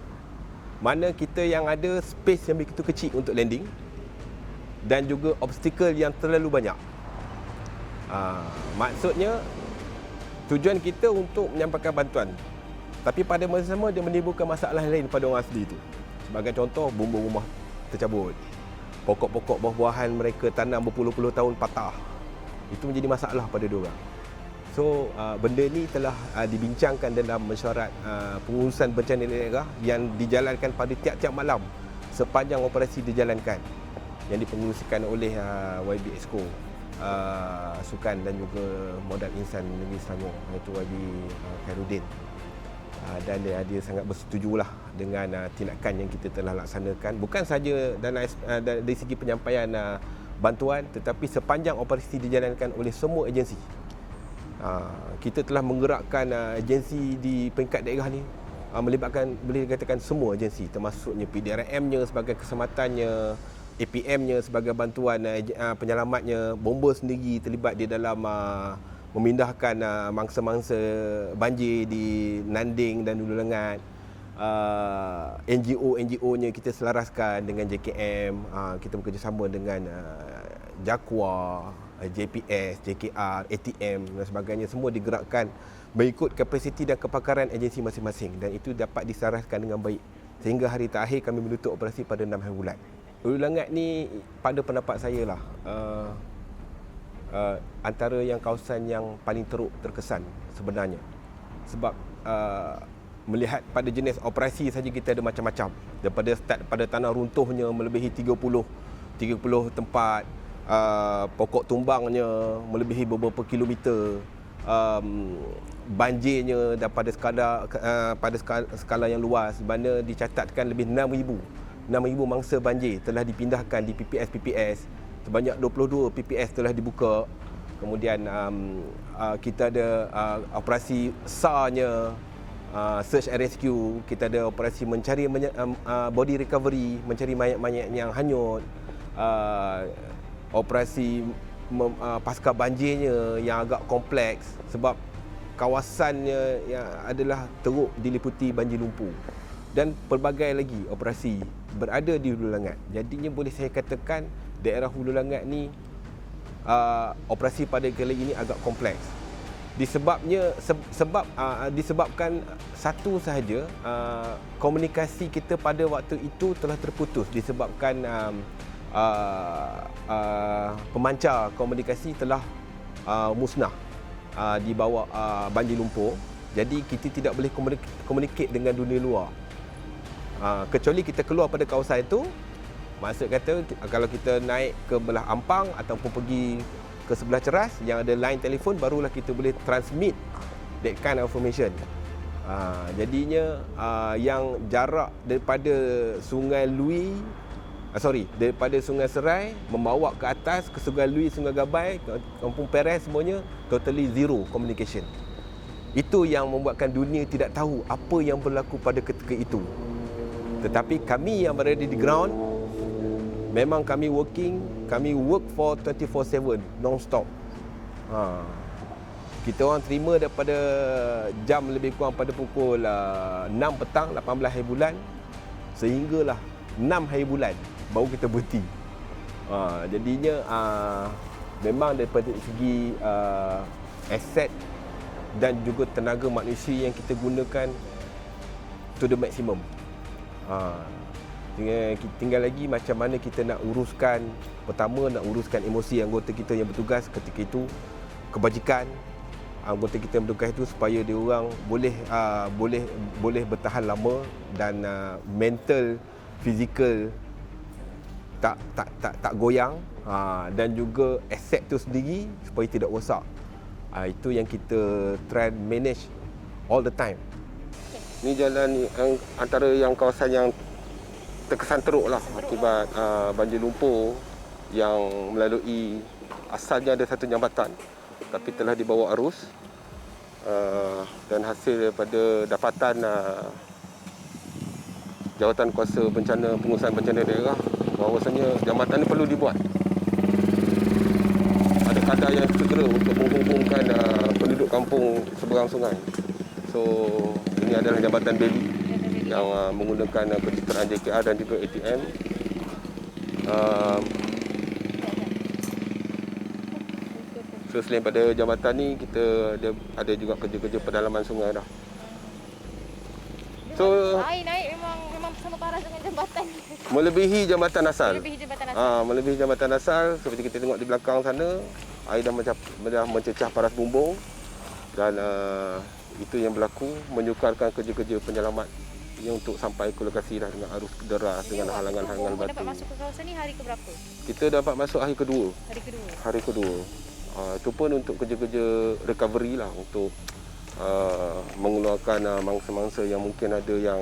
Mana kita yang ada space yang begitu kecil untuk landing dan juga obstacle yang terlalu banyak. Maksudnya tujuan kita untuk menyampaikan bantuan, tapi pada masa sama dia menimbulkan masalah lain pada orang asli itu. Sebagai contoh, bumbung rumah tercabut, pokok-pokok buah-buahan mereka tanam berpuluh-puluh tahun patah. Itu menjadi masalah pada diorang. So benda ni telah dibincangkan dalam mesyuarat pengurusan bencana daerah yang dijalankan pada tiap-tiap malam sepanjang operasi dijalankan, yang dipengerusikan oleh YB Exco Sukan dan juga Modal Insan Negeri Selangor, iaitu YB Khairuddin. Dan dia sangat bersetujulah dengan tindakan yang kita telah laksanakan, bukan saja dari segi penyampaian bantuan, tetapi sepanjang operasi dijalankan oleh semua agensi. Kita telah menggerakkan agensi di peringkat daerah ni, melibatkan boleh dikatakan semua agensi, termasuknya PDRM-nya sebagai kesempatan-nya, APM-nya sebagai bantuan penyelamatnya, bomba sendiri terlibat di dalam memindahkan mangsa-mangsa banjir di Nanding dan Hulu Lengat. NGO-NGO-nya kita selaraskan dengan JKM, kita bekerjasama dengan JAKWA, JPS, JKR, ATM dan sebagainya, semua digerakkan mengikut kapasiti dan kepakaran agensi masing-masing, dan itu dapat diselaraskan dengan baik sehingga hari terakhir kami menutup operasi pada 6 hari bulan. Hulu Langat ni pada pendapat saya lah antara yang kawasan yang paling teruk terkesan sebenarnya, sebab melihat pada jenis operasi saja kita ada macam-macam, daripada start pada tanah runtuhnya melebihi 30 tempat, pokok tumbangnya melebihi beberapa kilometer, banjirnya daripada skala yang luas, mana dicatatkan lebih 6,000 mangsa banjir telah dipindahkan di PPS, sebanyak 22 PPS telah dibuka. Kemudian kita ada operasi SAR-nya, search and rescue, kita ada operasi mencari body recovery, mencari mayat-mayat yang hanyut, operasi pasca banjirnya yang agak kompleks sebab kawasannya yang adalah teruk diliputi banjir lumpur, dan pelbagai lagi operasi berada di Hulu Langat. Jadinya boleh saya katakan daerah Hulu Langat ni operasi pada kali ini agak kompleks. Disebabkan satu sahaja, komunikasi kita pada waktu itu telah terputus disebabkan pemancar komunikasi telah musnah di bawah banjir lumpur. Jadi kita tidak boleh komunikate dengan dunia luar, kecuali kita keluar pada kawasan itu. Maksud kata kalau kita naik ke belah Ampang ataupun pergi ke sebelah Ceras yang ada line telefon, barulah kita boleh transmit that kind of information. Jadinya yang jarak daripada Sungai Lui, daripada Sungai Serai membawa ke atas ke Sungai Lui, Sungai Gabai, Kampung Perez, semuanya totally zero communication. Itu yang membuatkan dunia tidak tahu apa yang berlaku pada ketika itu. Tetapi kami yang berada di ground, memang kami work for 24/7 non-stop. Kita orang terima daripada jam lebih kurang pada pukul 6 petang 18 hari bulan sehinggalah 6 hari bulan baru kita berhenti. Jadinya memang daripada segi aset dan juga tenaga manusia yang kita gunakan to the maximum. Tinggal lagi macam mana kita nak uruskan, pertama nak uruskan emosi anggota kita yang bertugas ketika itu, kebajikan anggota kita yang bertugas itu supaya dia orang boleh bertahan lama dan mental, fizikal tak goyang, dan juga aset tu sendiri supaya tidak rosak. Itu yang kita try manage all the time. Ni jalan antara yang kawasan yang terkesan teruk lah akibat banjir lumpur yang melalui, asalnya ada satu jambatan tapi telah dibawa arus, dan hasil daripada dapatan Jawatan Kuasa Pengurusan Bencana Daerah bahawasanya jambatan ini perlu dibuat. Ada kadar yang segera untuk menghubungkan penduduk kampung seberang sungai. So ini adalah jambatan Beli yang menggunakan kejuruteraan JKR dan juga ATM. So selain pada jambatan ni, kita ada juga kerja-kerja pedalaman sungai dah. So air naik memang sama parah dengan jambatan. Melebihi jambatan asal. Melebihi jambatan asal. Seperti kita tengok di belakang sana, air dah mencecah paras bumbung, dan itu yang berlaku menyukarkan kerja-kerja penyelamat yang untuk sampai ke lokasi dah dengan arus deras, dengan halangan-halangan batu. Dapat masuk ke kawasan ni hari ke berapa? Kita dapat masuk hari kedua. Hari kedua. Itu pun untuk kerja-kerja recovery lah, untuk mengeluarkan mangsa-mangsa yang mungkin ada yang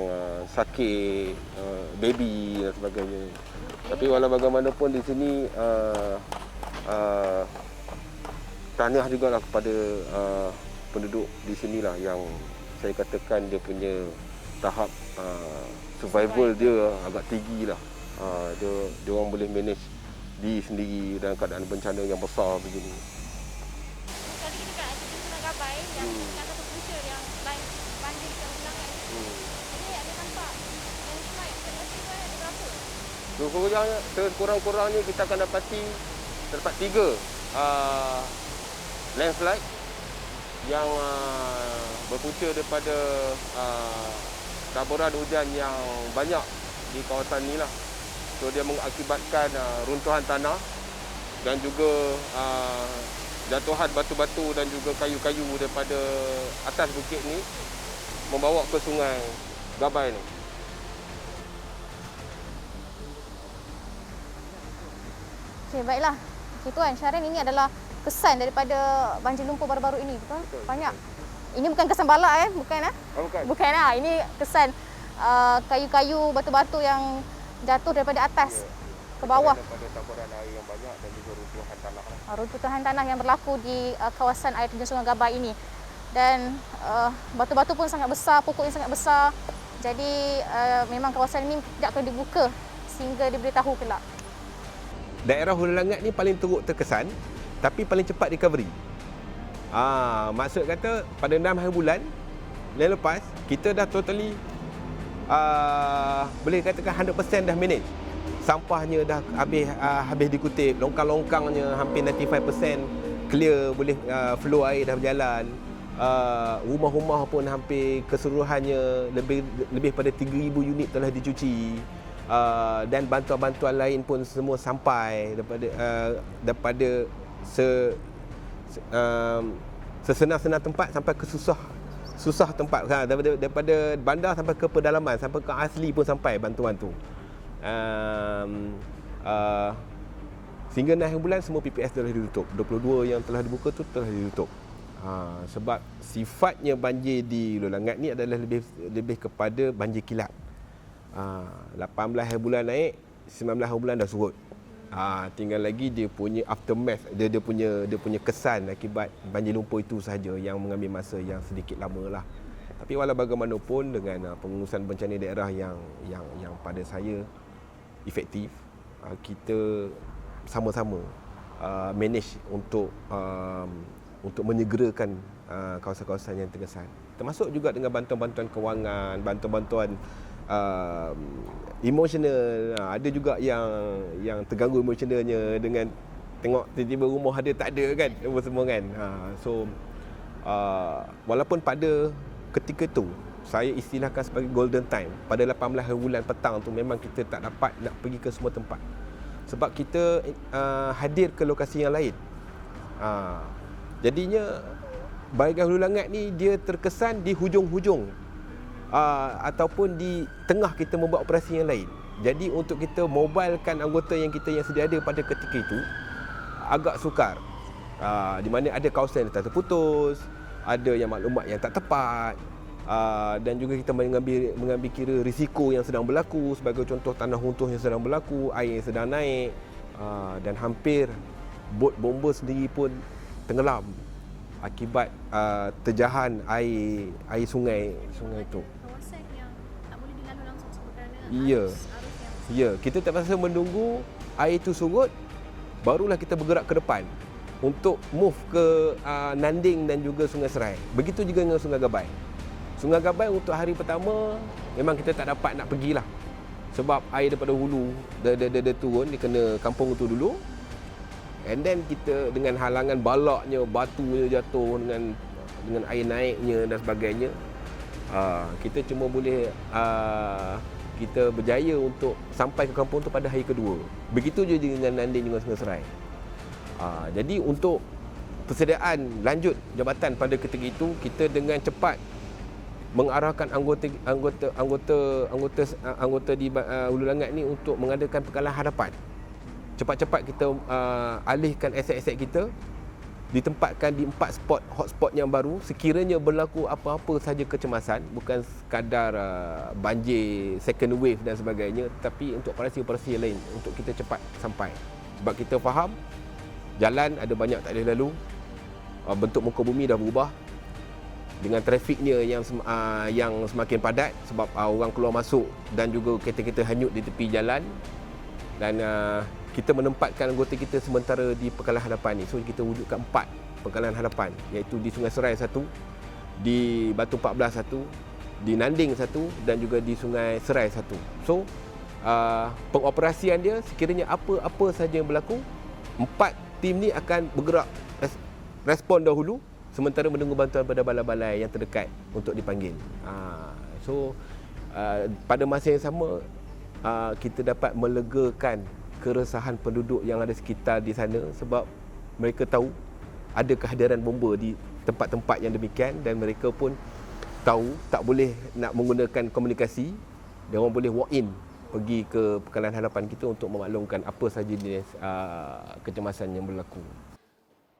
sakit, baby dan sebagainya. Tapi walau bagaimanapun di sini tahniah juga lah kepada penduduk di sinilah yang saya katakan dia punya tahap survival dia agak tinggi lah. Dia orang boleh manage diri sendiri dalam keadaan bencana yang besar begini. Kali ini dekat Sungai Gabai yang satu pusat yang lain banjir dekat Hulu Langat. Ini memang Sekurang-kurangnya kita akan dapati terdapat 3 landslide yang berpunca daripada taburan hujan yang banyak di kawasan ni lah. So dia mengakibatkan runtuhan tanah dan juga jatuhan batu-batu dan juga kayu-kayu daripada atas bukit ni membawa ke sungai Gabai ni. Okey, baiklah. Okey Tuan Syahrin, ini adalah kesan daripada banjir lumpur baru-baru ini, betul? Banyak. Ini bukan kesan balak bukan Bukan. Bukan lah. Ini kesan kayu-kayu, batu-batu yang jatuh daripada atas ke bawah. Daripada taburan air yang banyak dan juga runtuhan tanah. Runtuhan tanah yang berlaku di kawasan air terjun Sungai Gabai ini. Dan batu-batu pun sangat besar, pokok yang sangat besar. Jadi memang kawasan ini tidak akan dibuka sehingga diberitahu kelak. Daerah Hulu Langat ni paling teruk terkesan tapi paling cepat recovery. Maksud kata pada 6 hari bulan yang lepas kita dah totally boleh katakan 100% dah manage. Sampahnya dah habis dikutip, longkang-longkangnya hampir 95% clear, boleh flow air dah berjalan. Rumah-rumah pun hampir keseluruhannya lebih pada 3,000 unit telah dicuci. Dan bantuan-bantuan lain pun semua sampai daripada sesenang-senang tempat sampai ke susah tempat, daripada bandar sampai ke pedalaman, sampai ke asli pun sampai bantuan tu. Sehingga 6 bulan semua PPS telah ditutup. 22 yang telah dibuka tu telah ditutup. Sebab sifatnya banjir di Hulu Langat ni adalah lebih kepada banjir kilat. 18 hari bulan naik, 19 hari bulan dah surut. Tinggal lagi dia punya aftermath, dia punya kesan akibat banjir lumpur itu sahaja yang mengambil masa yang sedikit lama lah. Tapi walau bagaimanapun dengan pengurusan bencana daerah yang pada saya efektif, kita sama-sama manage untuk menyegerakan kawasan-kawasan yang terkesan. Termasuk juga dengan bantuan-bantuan kewangan, bantuan-bantuan emosional. Ada juga yang terganggu emosionalnya dengan tengok tiba-tiba rumah ada tak ada kan, semua kan. Walaupun pada ketika tu saya istilahkan sebagai golden time, pada 18 hari bulan petang tu memang kita tak dapat nak pergi ke semua tempat sebab kita hadir ke lokasi yang lain. Jadinya bahagian Hulu Langat ni dia terkesan di hujung-hujung ataupun di tengah kita membuat operasi yang lain. Jadi untuk kita mobilkan anggota yang sedia ada pada ketika itu agak sukar. Di mana ada kawasan yang terputus, ada yang maklumat yang tak tepat, dan juga kita mengambil kira risiko yang sedang berlaku, sebagai contoh tanah runtuh yang sedang berlaku, air yang sedang naik, dan hampir bot bomba sendiri pun tenggelam akibat terjahan air sungai itu. Ya, kita terpaksa menunggu air itu surut, barulah kita bergerak ke depan untuk move ke Nanding dan juga Sungai Serai. Begitu juga dengan Sungai Gabai. Sungai Gabai untuk hari pertama memang kita tak dapat nak pergilah. Sebab air daripada hulu dia turun, dia kena kampung itu dulu. And then kita dengan halangan balaknya, batunya jatuh dengan air naiknya dan sebagainya, kita cuma boleh kita berjaya untuk sampai ke kampung tu pada hari kedua. Begitu je dengan Nanding dengan Sungai Serai. Jadi untuk persediaan lanjut jabatan pada ketika itu, kita dengan cepat mengarahkan anggota di Hulu Langat ni untuk mengadakan penggalan hadapan. Cepat-cepat kita alihkan aset-aset kita, ditempatkan di 4 spot hotspot yang baru. Sekiranya berlaku apa-apa saja kecemasan, bukan sekadar banjir second wave dan sebagainya, tapi untuk operasi-operasi lain untuk kita cepat sampai. Sebab kita faham jalan ada banyak tak boleh lalu, bentuk muka bumi dah berubah dengan trafiknya yang semakin padat sebab orang keluar masuk dan juga kereta-kereta hanyut di tepi jalan. Dan kita menempatkan anggota kita sementara di penggalan hadapan ni. So kita wujudkan 4 penggalan hadapan, iaitu di Sungai Serai 1, di Batu 14 1, di Nanding 1 dan juga di Sungai Serai 1. So pengoperasian dia, sekiranya apa-apa saja yang berlaku, 4 tim ni akan bergerak respon dahulu sementara menunggu bantuan pada balai-balai yang terdekat untuk dipanggil. Pada masa yang sama, kita dapat melegakan keresahan penduduk yang ada sekitar di sana sebab mereka tahu ada kehadiran bomba di tempat-tempat yang demikian dan mereka pun tahu tak boleh nak menggunakan komunikasi. Dia orang boleh walk in pergi ke Pekalian Harapan kita untuk memaklumkan apa sahaja jenis kecemasan yang berlaku.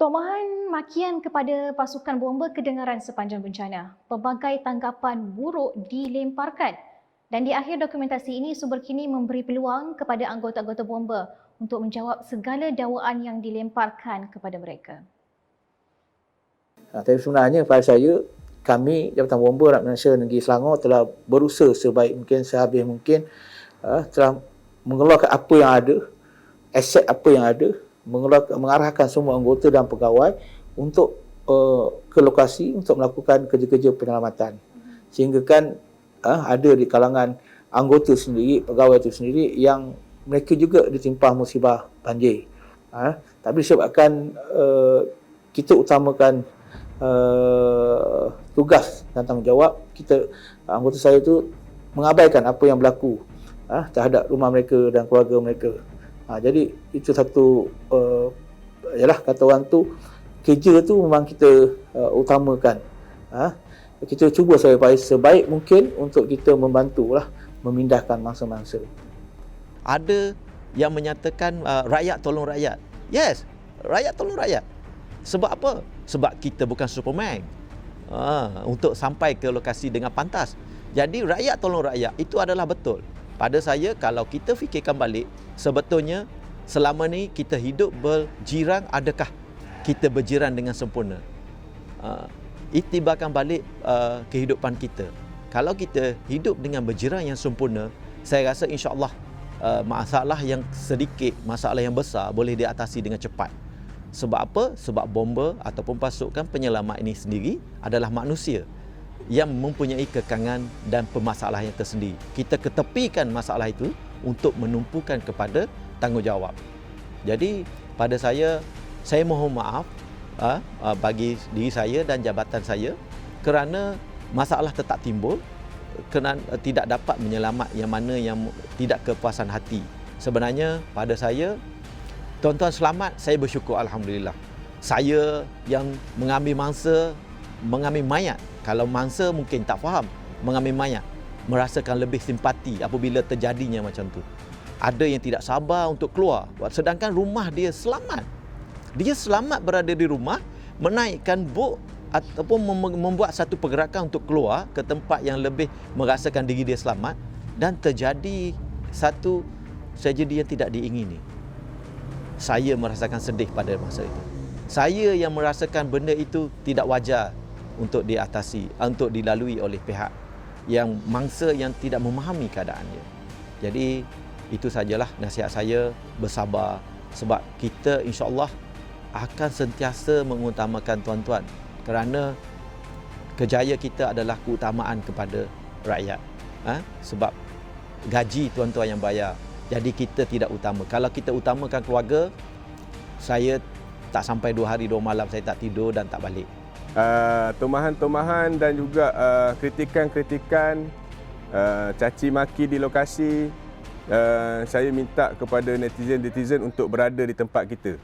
Tomahan makian kepada pasukan bomba kedengaran sepanjang bencana. Pelbagai tanggapan buruk dilemparkan. Dan di akhir dokumentasi ini, sumber kini memberi peluang kepada anggota-anggota bomba untuk menjawab segala dakwaan yang dilemparkan kepada mereka. Tapi sebenarnya pada saya, kami Jabatan Bomba Rakyat Malaysia Negeri Selangor telah berusaha sebaik mungkin, sehabis mungkin, telah mengeluarkan apa yang ada, aset apa yang ada, mengarahkan semua anggota dan pegawai untuk ke lokasi untuk melakukan kerja-kerja penyelamatan. Sehingga kan ada di kalangan anggota sendiri, pegawai itu sendiri yang mereka juga ditimpa musibah banjir. Tapi disebabkan kita utamakan tugas dan tanggungjawab, anggota saya itu mengabaikan apa yang berlaku terhadap rumah mereka dan keluarga mereka. Jadi itu satu kata orang tu, kerja tu memang kita utamakan. Kita cuba sebaik mungkin untuk kita membantulah memindahkan mangsa-mangsa. Ada yang menyatakan rakyat tolong rakyat. Yes, rakyat tolong rakyat. Sebab apa? Sebab kita bukan Superman untuk sampai ke lokasi dengan pantas. Jadi rakyat tolong rakyat itu adalah betul. Pada saya, kalau kita fikirkan balik, sebetulnya selama ni kita hidup berjiran, adakah kita berjiran dengan sempurna? Iktibarkan balik kehidupan kita. Kalau kita hidup dengan berjiran yang sempurna, saya rasa insya-Allah masalah yang sedikit, masalah yang besar boleh diatasi dengan cepat. Sebab apa? Sebab bomba ataupun pasukan penyelamat ini sendiri adalah manusia yang mempunyai kekangan dan permasalahan yang tersendiri. Kita ketepikan masalah itu untuk menumpukan kepada tanggungjawab. Jadi pada saya mohon maaf bagi diri saya dan jabatan saya kerana masalah tetap timbul, kerana tidak dapat menyelamat yang mana yang tidak kepuasan hati. Sebenarnya pada saya, tuan-tuan selamat, saya bersyukur alhamdulillah. Saya yang mengambil mangsa, mengambil mayat, kalau mangsa mungkin tak faham, mengambil mayat, merasakan lebih simpati apabila terjadinya macam tu. Ada yang tidak sabar untuk keluar, sedangkan rumah dia selamat. Dia selamat berada di rumah, menaikkan bot ataupun membuat satu pergerakan untuk keluar ke tempat yang lebih merasakan diri dia selamat, dan terjadi satu tragedi yang tidak diingini. Saya merasakan sedih pada masa itu. Saya yang merasakan benda itu tidak wajar untuk diatasi, untuk dilalui oleh pihak yang mangsa yang tidak memahami keadaannya. Jadi itu sajalah nasihat saya, bersabar, sebab kita insya-Allah akan sentiasa mengutamakan tuan-tuan kerana kejayaan kita adalah keutamaan kepada rakyat. Sebab gaji tuan-tuan yang bayar. Jadi kita tidak utama. Kalau kita utamakan keluarga, saya tak sampai 2 hari 2 malam saya tak tidur dan tak balik. Tomahan-tomahan dan juga kritikan-kritikan, caci maki di lokasi, saya minta kepada netizen-netizen untuk berada di tempat kita.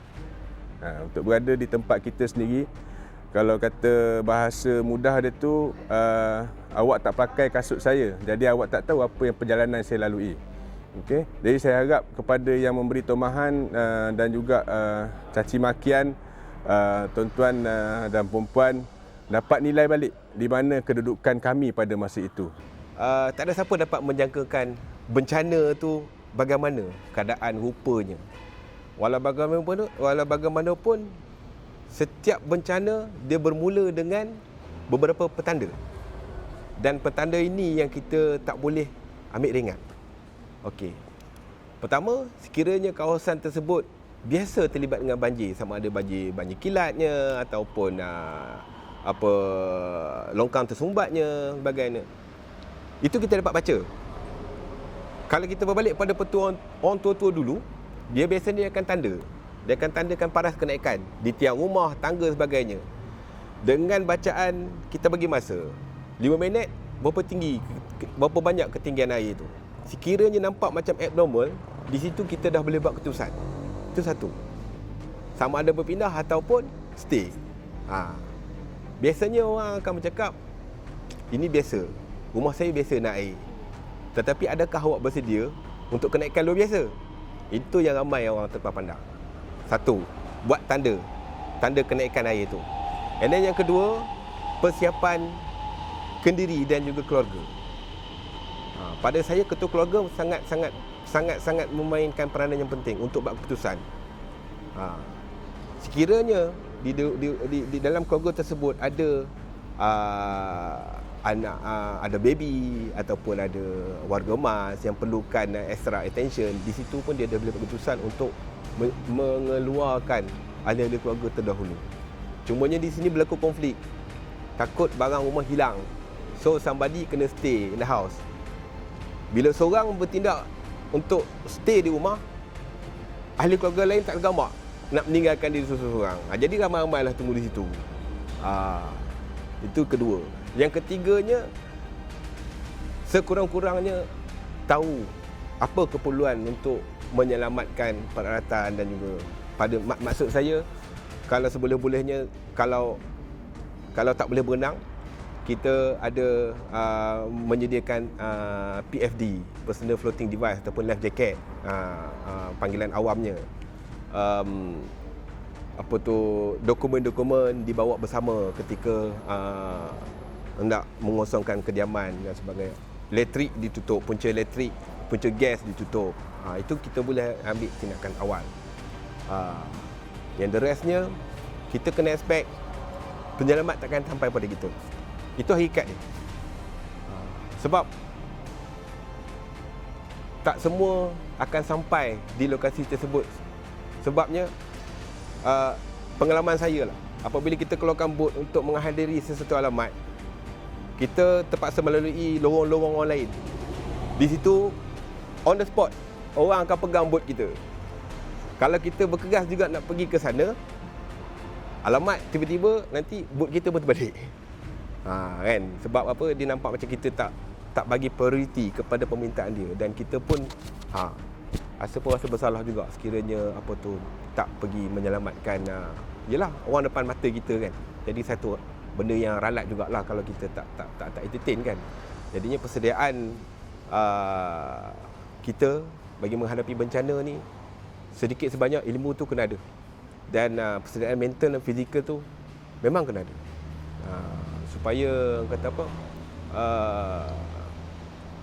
Untuk berada di tempat kita sendiri. Kalau kata bahasa mudah dia tu, awak tak pakai kasut saya, jadi awak tak tahu apa yang perjalanan saya lalui. Okey, jadi saya harap kepada yang memberi tomahan dan juga caci makian, tuan-tuan dan puan-puan dapat nilai balik di mana kedudukan kami pada masa itu. Tak ada siapa dapat menjangkakan bencana tu bagaimana keadaan rupanya. Walau bagaimanapun, setiap bencana dia bermula dengan beberapa petanda. Dan petanda ini yang kita tak boleh ambil ringan. Okey. Pertama, sekiranya kawasan tersebut biasa terlibat dengan banjir, sama ada banjir kilatnya ataupun longkang tersumbatnya, sebagainya. Itu kita dapat baca. Kalau kita berbalik pada petua orang tua-tua dulu, dia biasanya dia akan tanda. Dia akan tandakan paras kenaikan di tiang rumah, tangga sebagainya. Dengan bacaan kita bagi masa 5 minit, berapa tinggi, berapa banyak ketinggian air itu. Sekiranya nampak macam abnormal, di situ kita dah boleh buat keputusan. Itu satu. Sama ada berpindah ataupun stay. Biasanya orang akan bercakap, ini biasa, rumah saya biasa nak air. Tetapi adakah awak bersedia untuk kenaikan luar biasa? Itu yang ramai orang terpandang. Satu, buat tanda kenaikan air itu. And then yang kedua, persiapan kendiri dan juga keluarga. Pada saya, ketua keluarga sangat memainkan peranan yang penting untuk buat keputusan. Sekiranya di dalam keluarga tersebut ada anak, ada baby ataupun ada warga emas yang perlukan extra attention, di situ pun dia dah boleh buat keputusan untuk mengeluarkan ahli-ahli keluarga terdahulu. Cumanya di sini berlaku konflik. Takut barang rumah hilang. So somebody kena stay in the house. Bila seorang bertindak untuk stay di rumah, ahli keluarga lain tak tergamak nak meninggalkan diri seorang. Jadi ramai-ramailah tunggu di situ. Itu kedua. Yang ketiganya, sekurang-kurangnya tahu apa keperluan untuk menyelamatkan peralatan dan juga maksud saya, kalau seboleh-bolehnya, kalau tak boleh berenang, kita ada menyediakan PFD, Personal Floating Device ataupun life jacket, panggilan awamnya. Dokumen-dokumen dibawa bersama ketika hendak mengosongkan kediaman dan sebagainya. Elektrik ditutup, punca elektrik, punca gas ditutup. Itu kita boleh ambil tindakan awal. Yang the restnya, kita kena expect penyelamat takkan sampai pada kita. Itu hakikat dia. Sebab tak semua akan sampai di lokasi tersebut. Sebabnya pengalaman saya lah, apabila kita keluarkan bot untuk menghadiri sesuatu alamat, kita terpaksa melalui lorong-lorong orang lain. Di situ, on the spot, orang akan pegang bot kita. Kalau kita berkeras juga nak pergi ke sana, alamat tiba-tiba nanti bot kita pun terbalik. Kan? Sebab apa? Dia nampak macam kita tak bagi prioriti kepada permintaan dia, dan kita pun rasa bersalah juga sekiranya tak pergi menyelamatkan yelah orang depan mata kita kan. Jadi satu benda yang ralat jugalah kalau kita tak entertain kan. Jadinya persediaan kita bagi menghadapi bencana ni, sedikit sebanyak ilmu tu kena ada. Dan persediaan mental dan fizikal tu memang kena ada. Supaya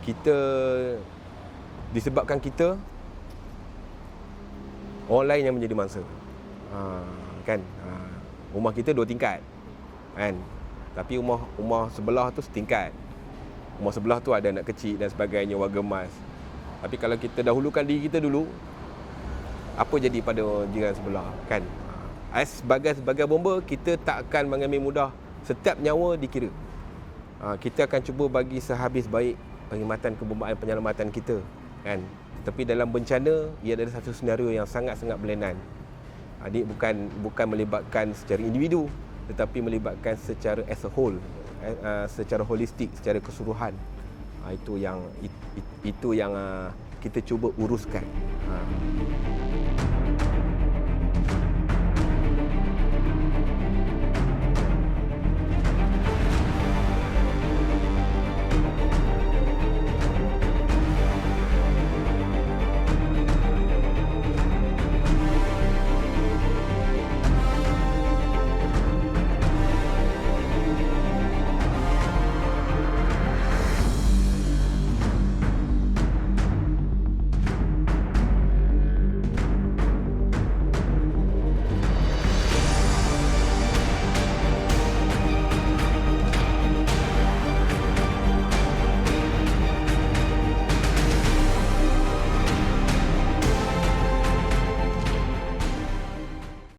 kita disebabkan kita, orang lain yang menjadi mangsa. Kan? Rumah kita 2 tingkat. Kan? Tapi rumah sebelah tu setingkat. Rumah sebelah tu ada anak kecil dan sebagainya, warga emas. Tapi kalau kita dahulukan diri kita dulu, apa jadi pada jiran sebelah, kan? Sebagai bomba, kita tak akan mengambil mudah. Setiap nyawa dikira. Kita akan cuba bagi sehabis baik perkhidmatan kebombaan penyelamatan kita, kan? Tapi dalam bencana, ia adalah satu senario yang sangat-sangat berlainan. Ini bukan melibatkan secara individu, tetapi melibatkan secara as a whole, secara holistik, secara keseluruhan. Itu yang kita cuba uruskan.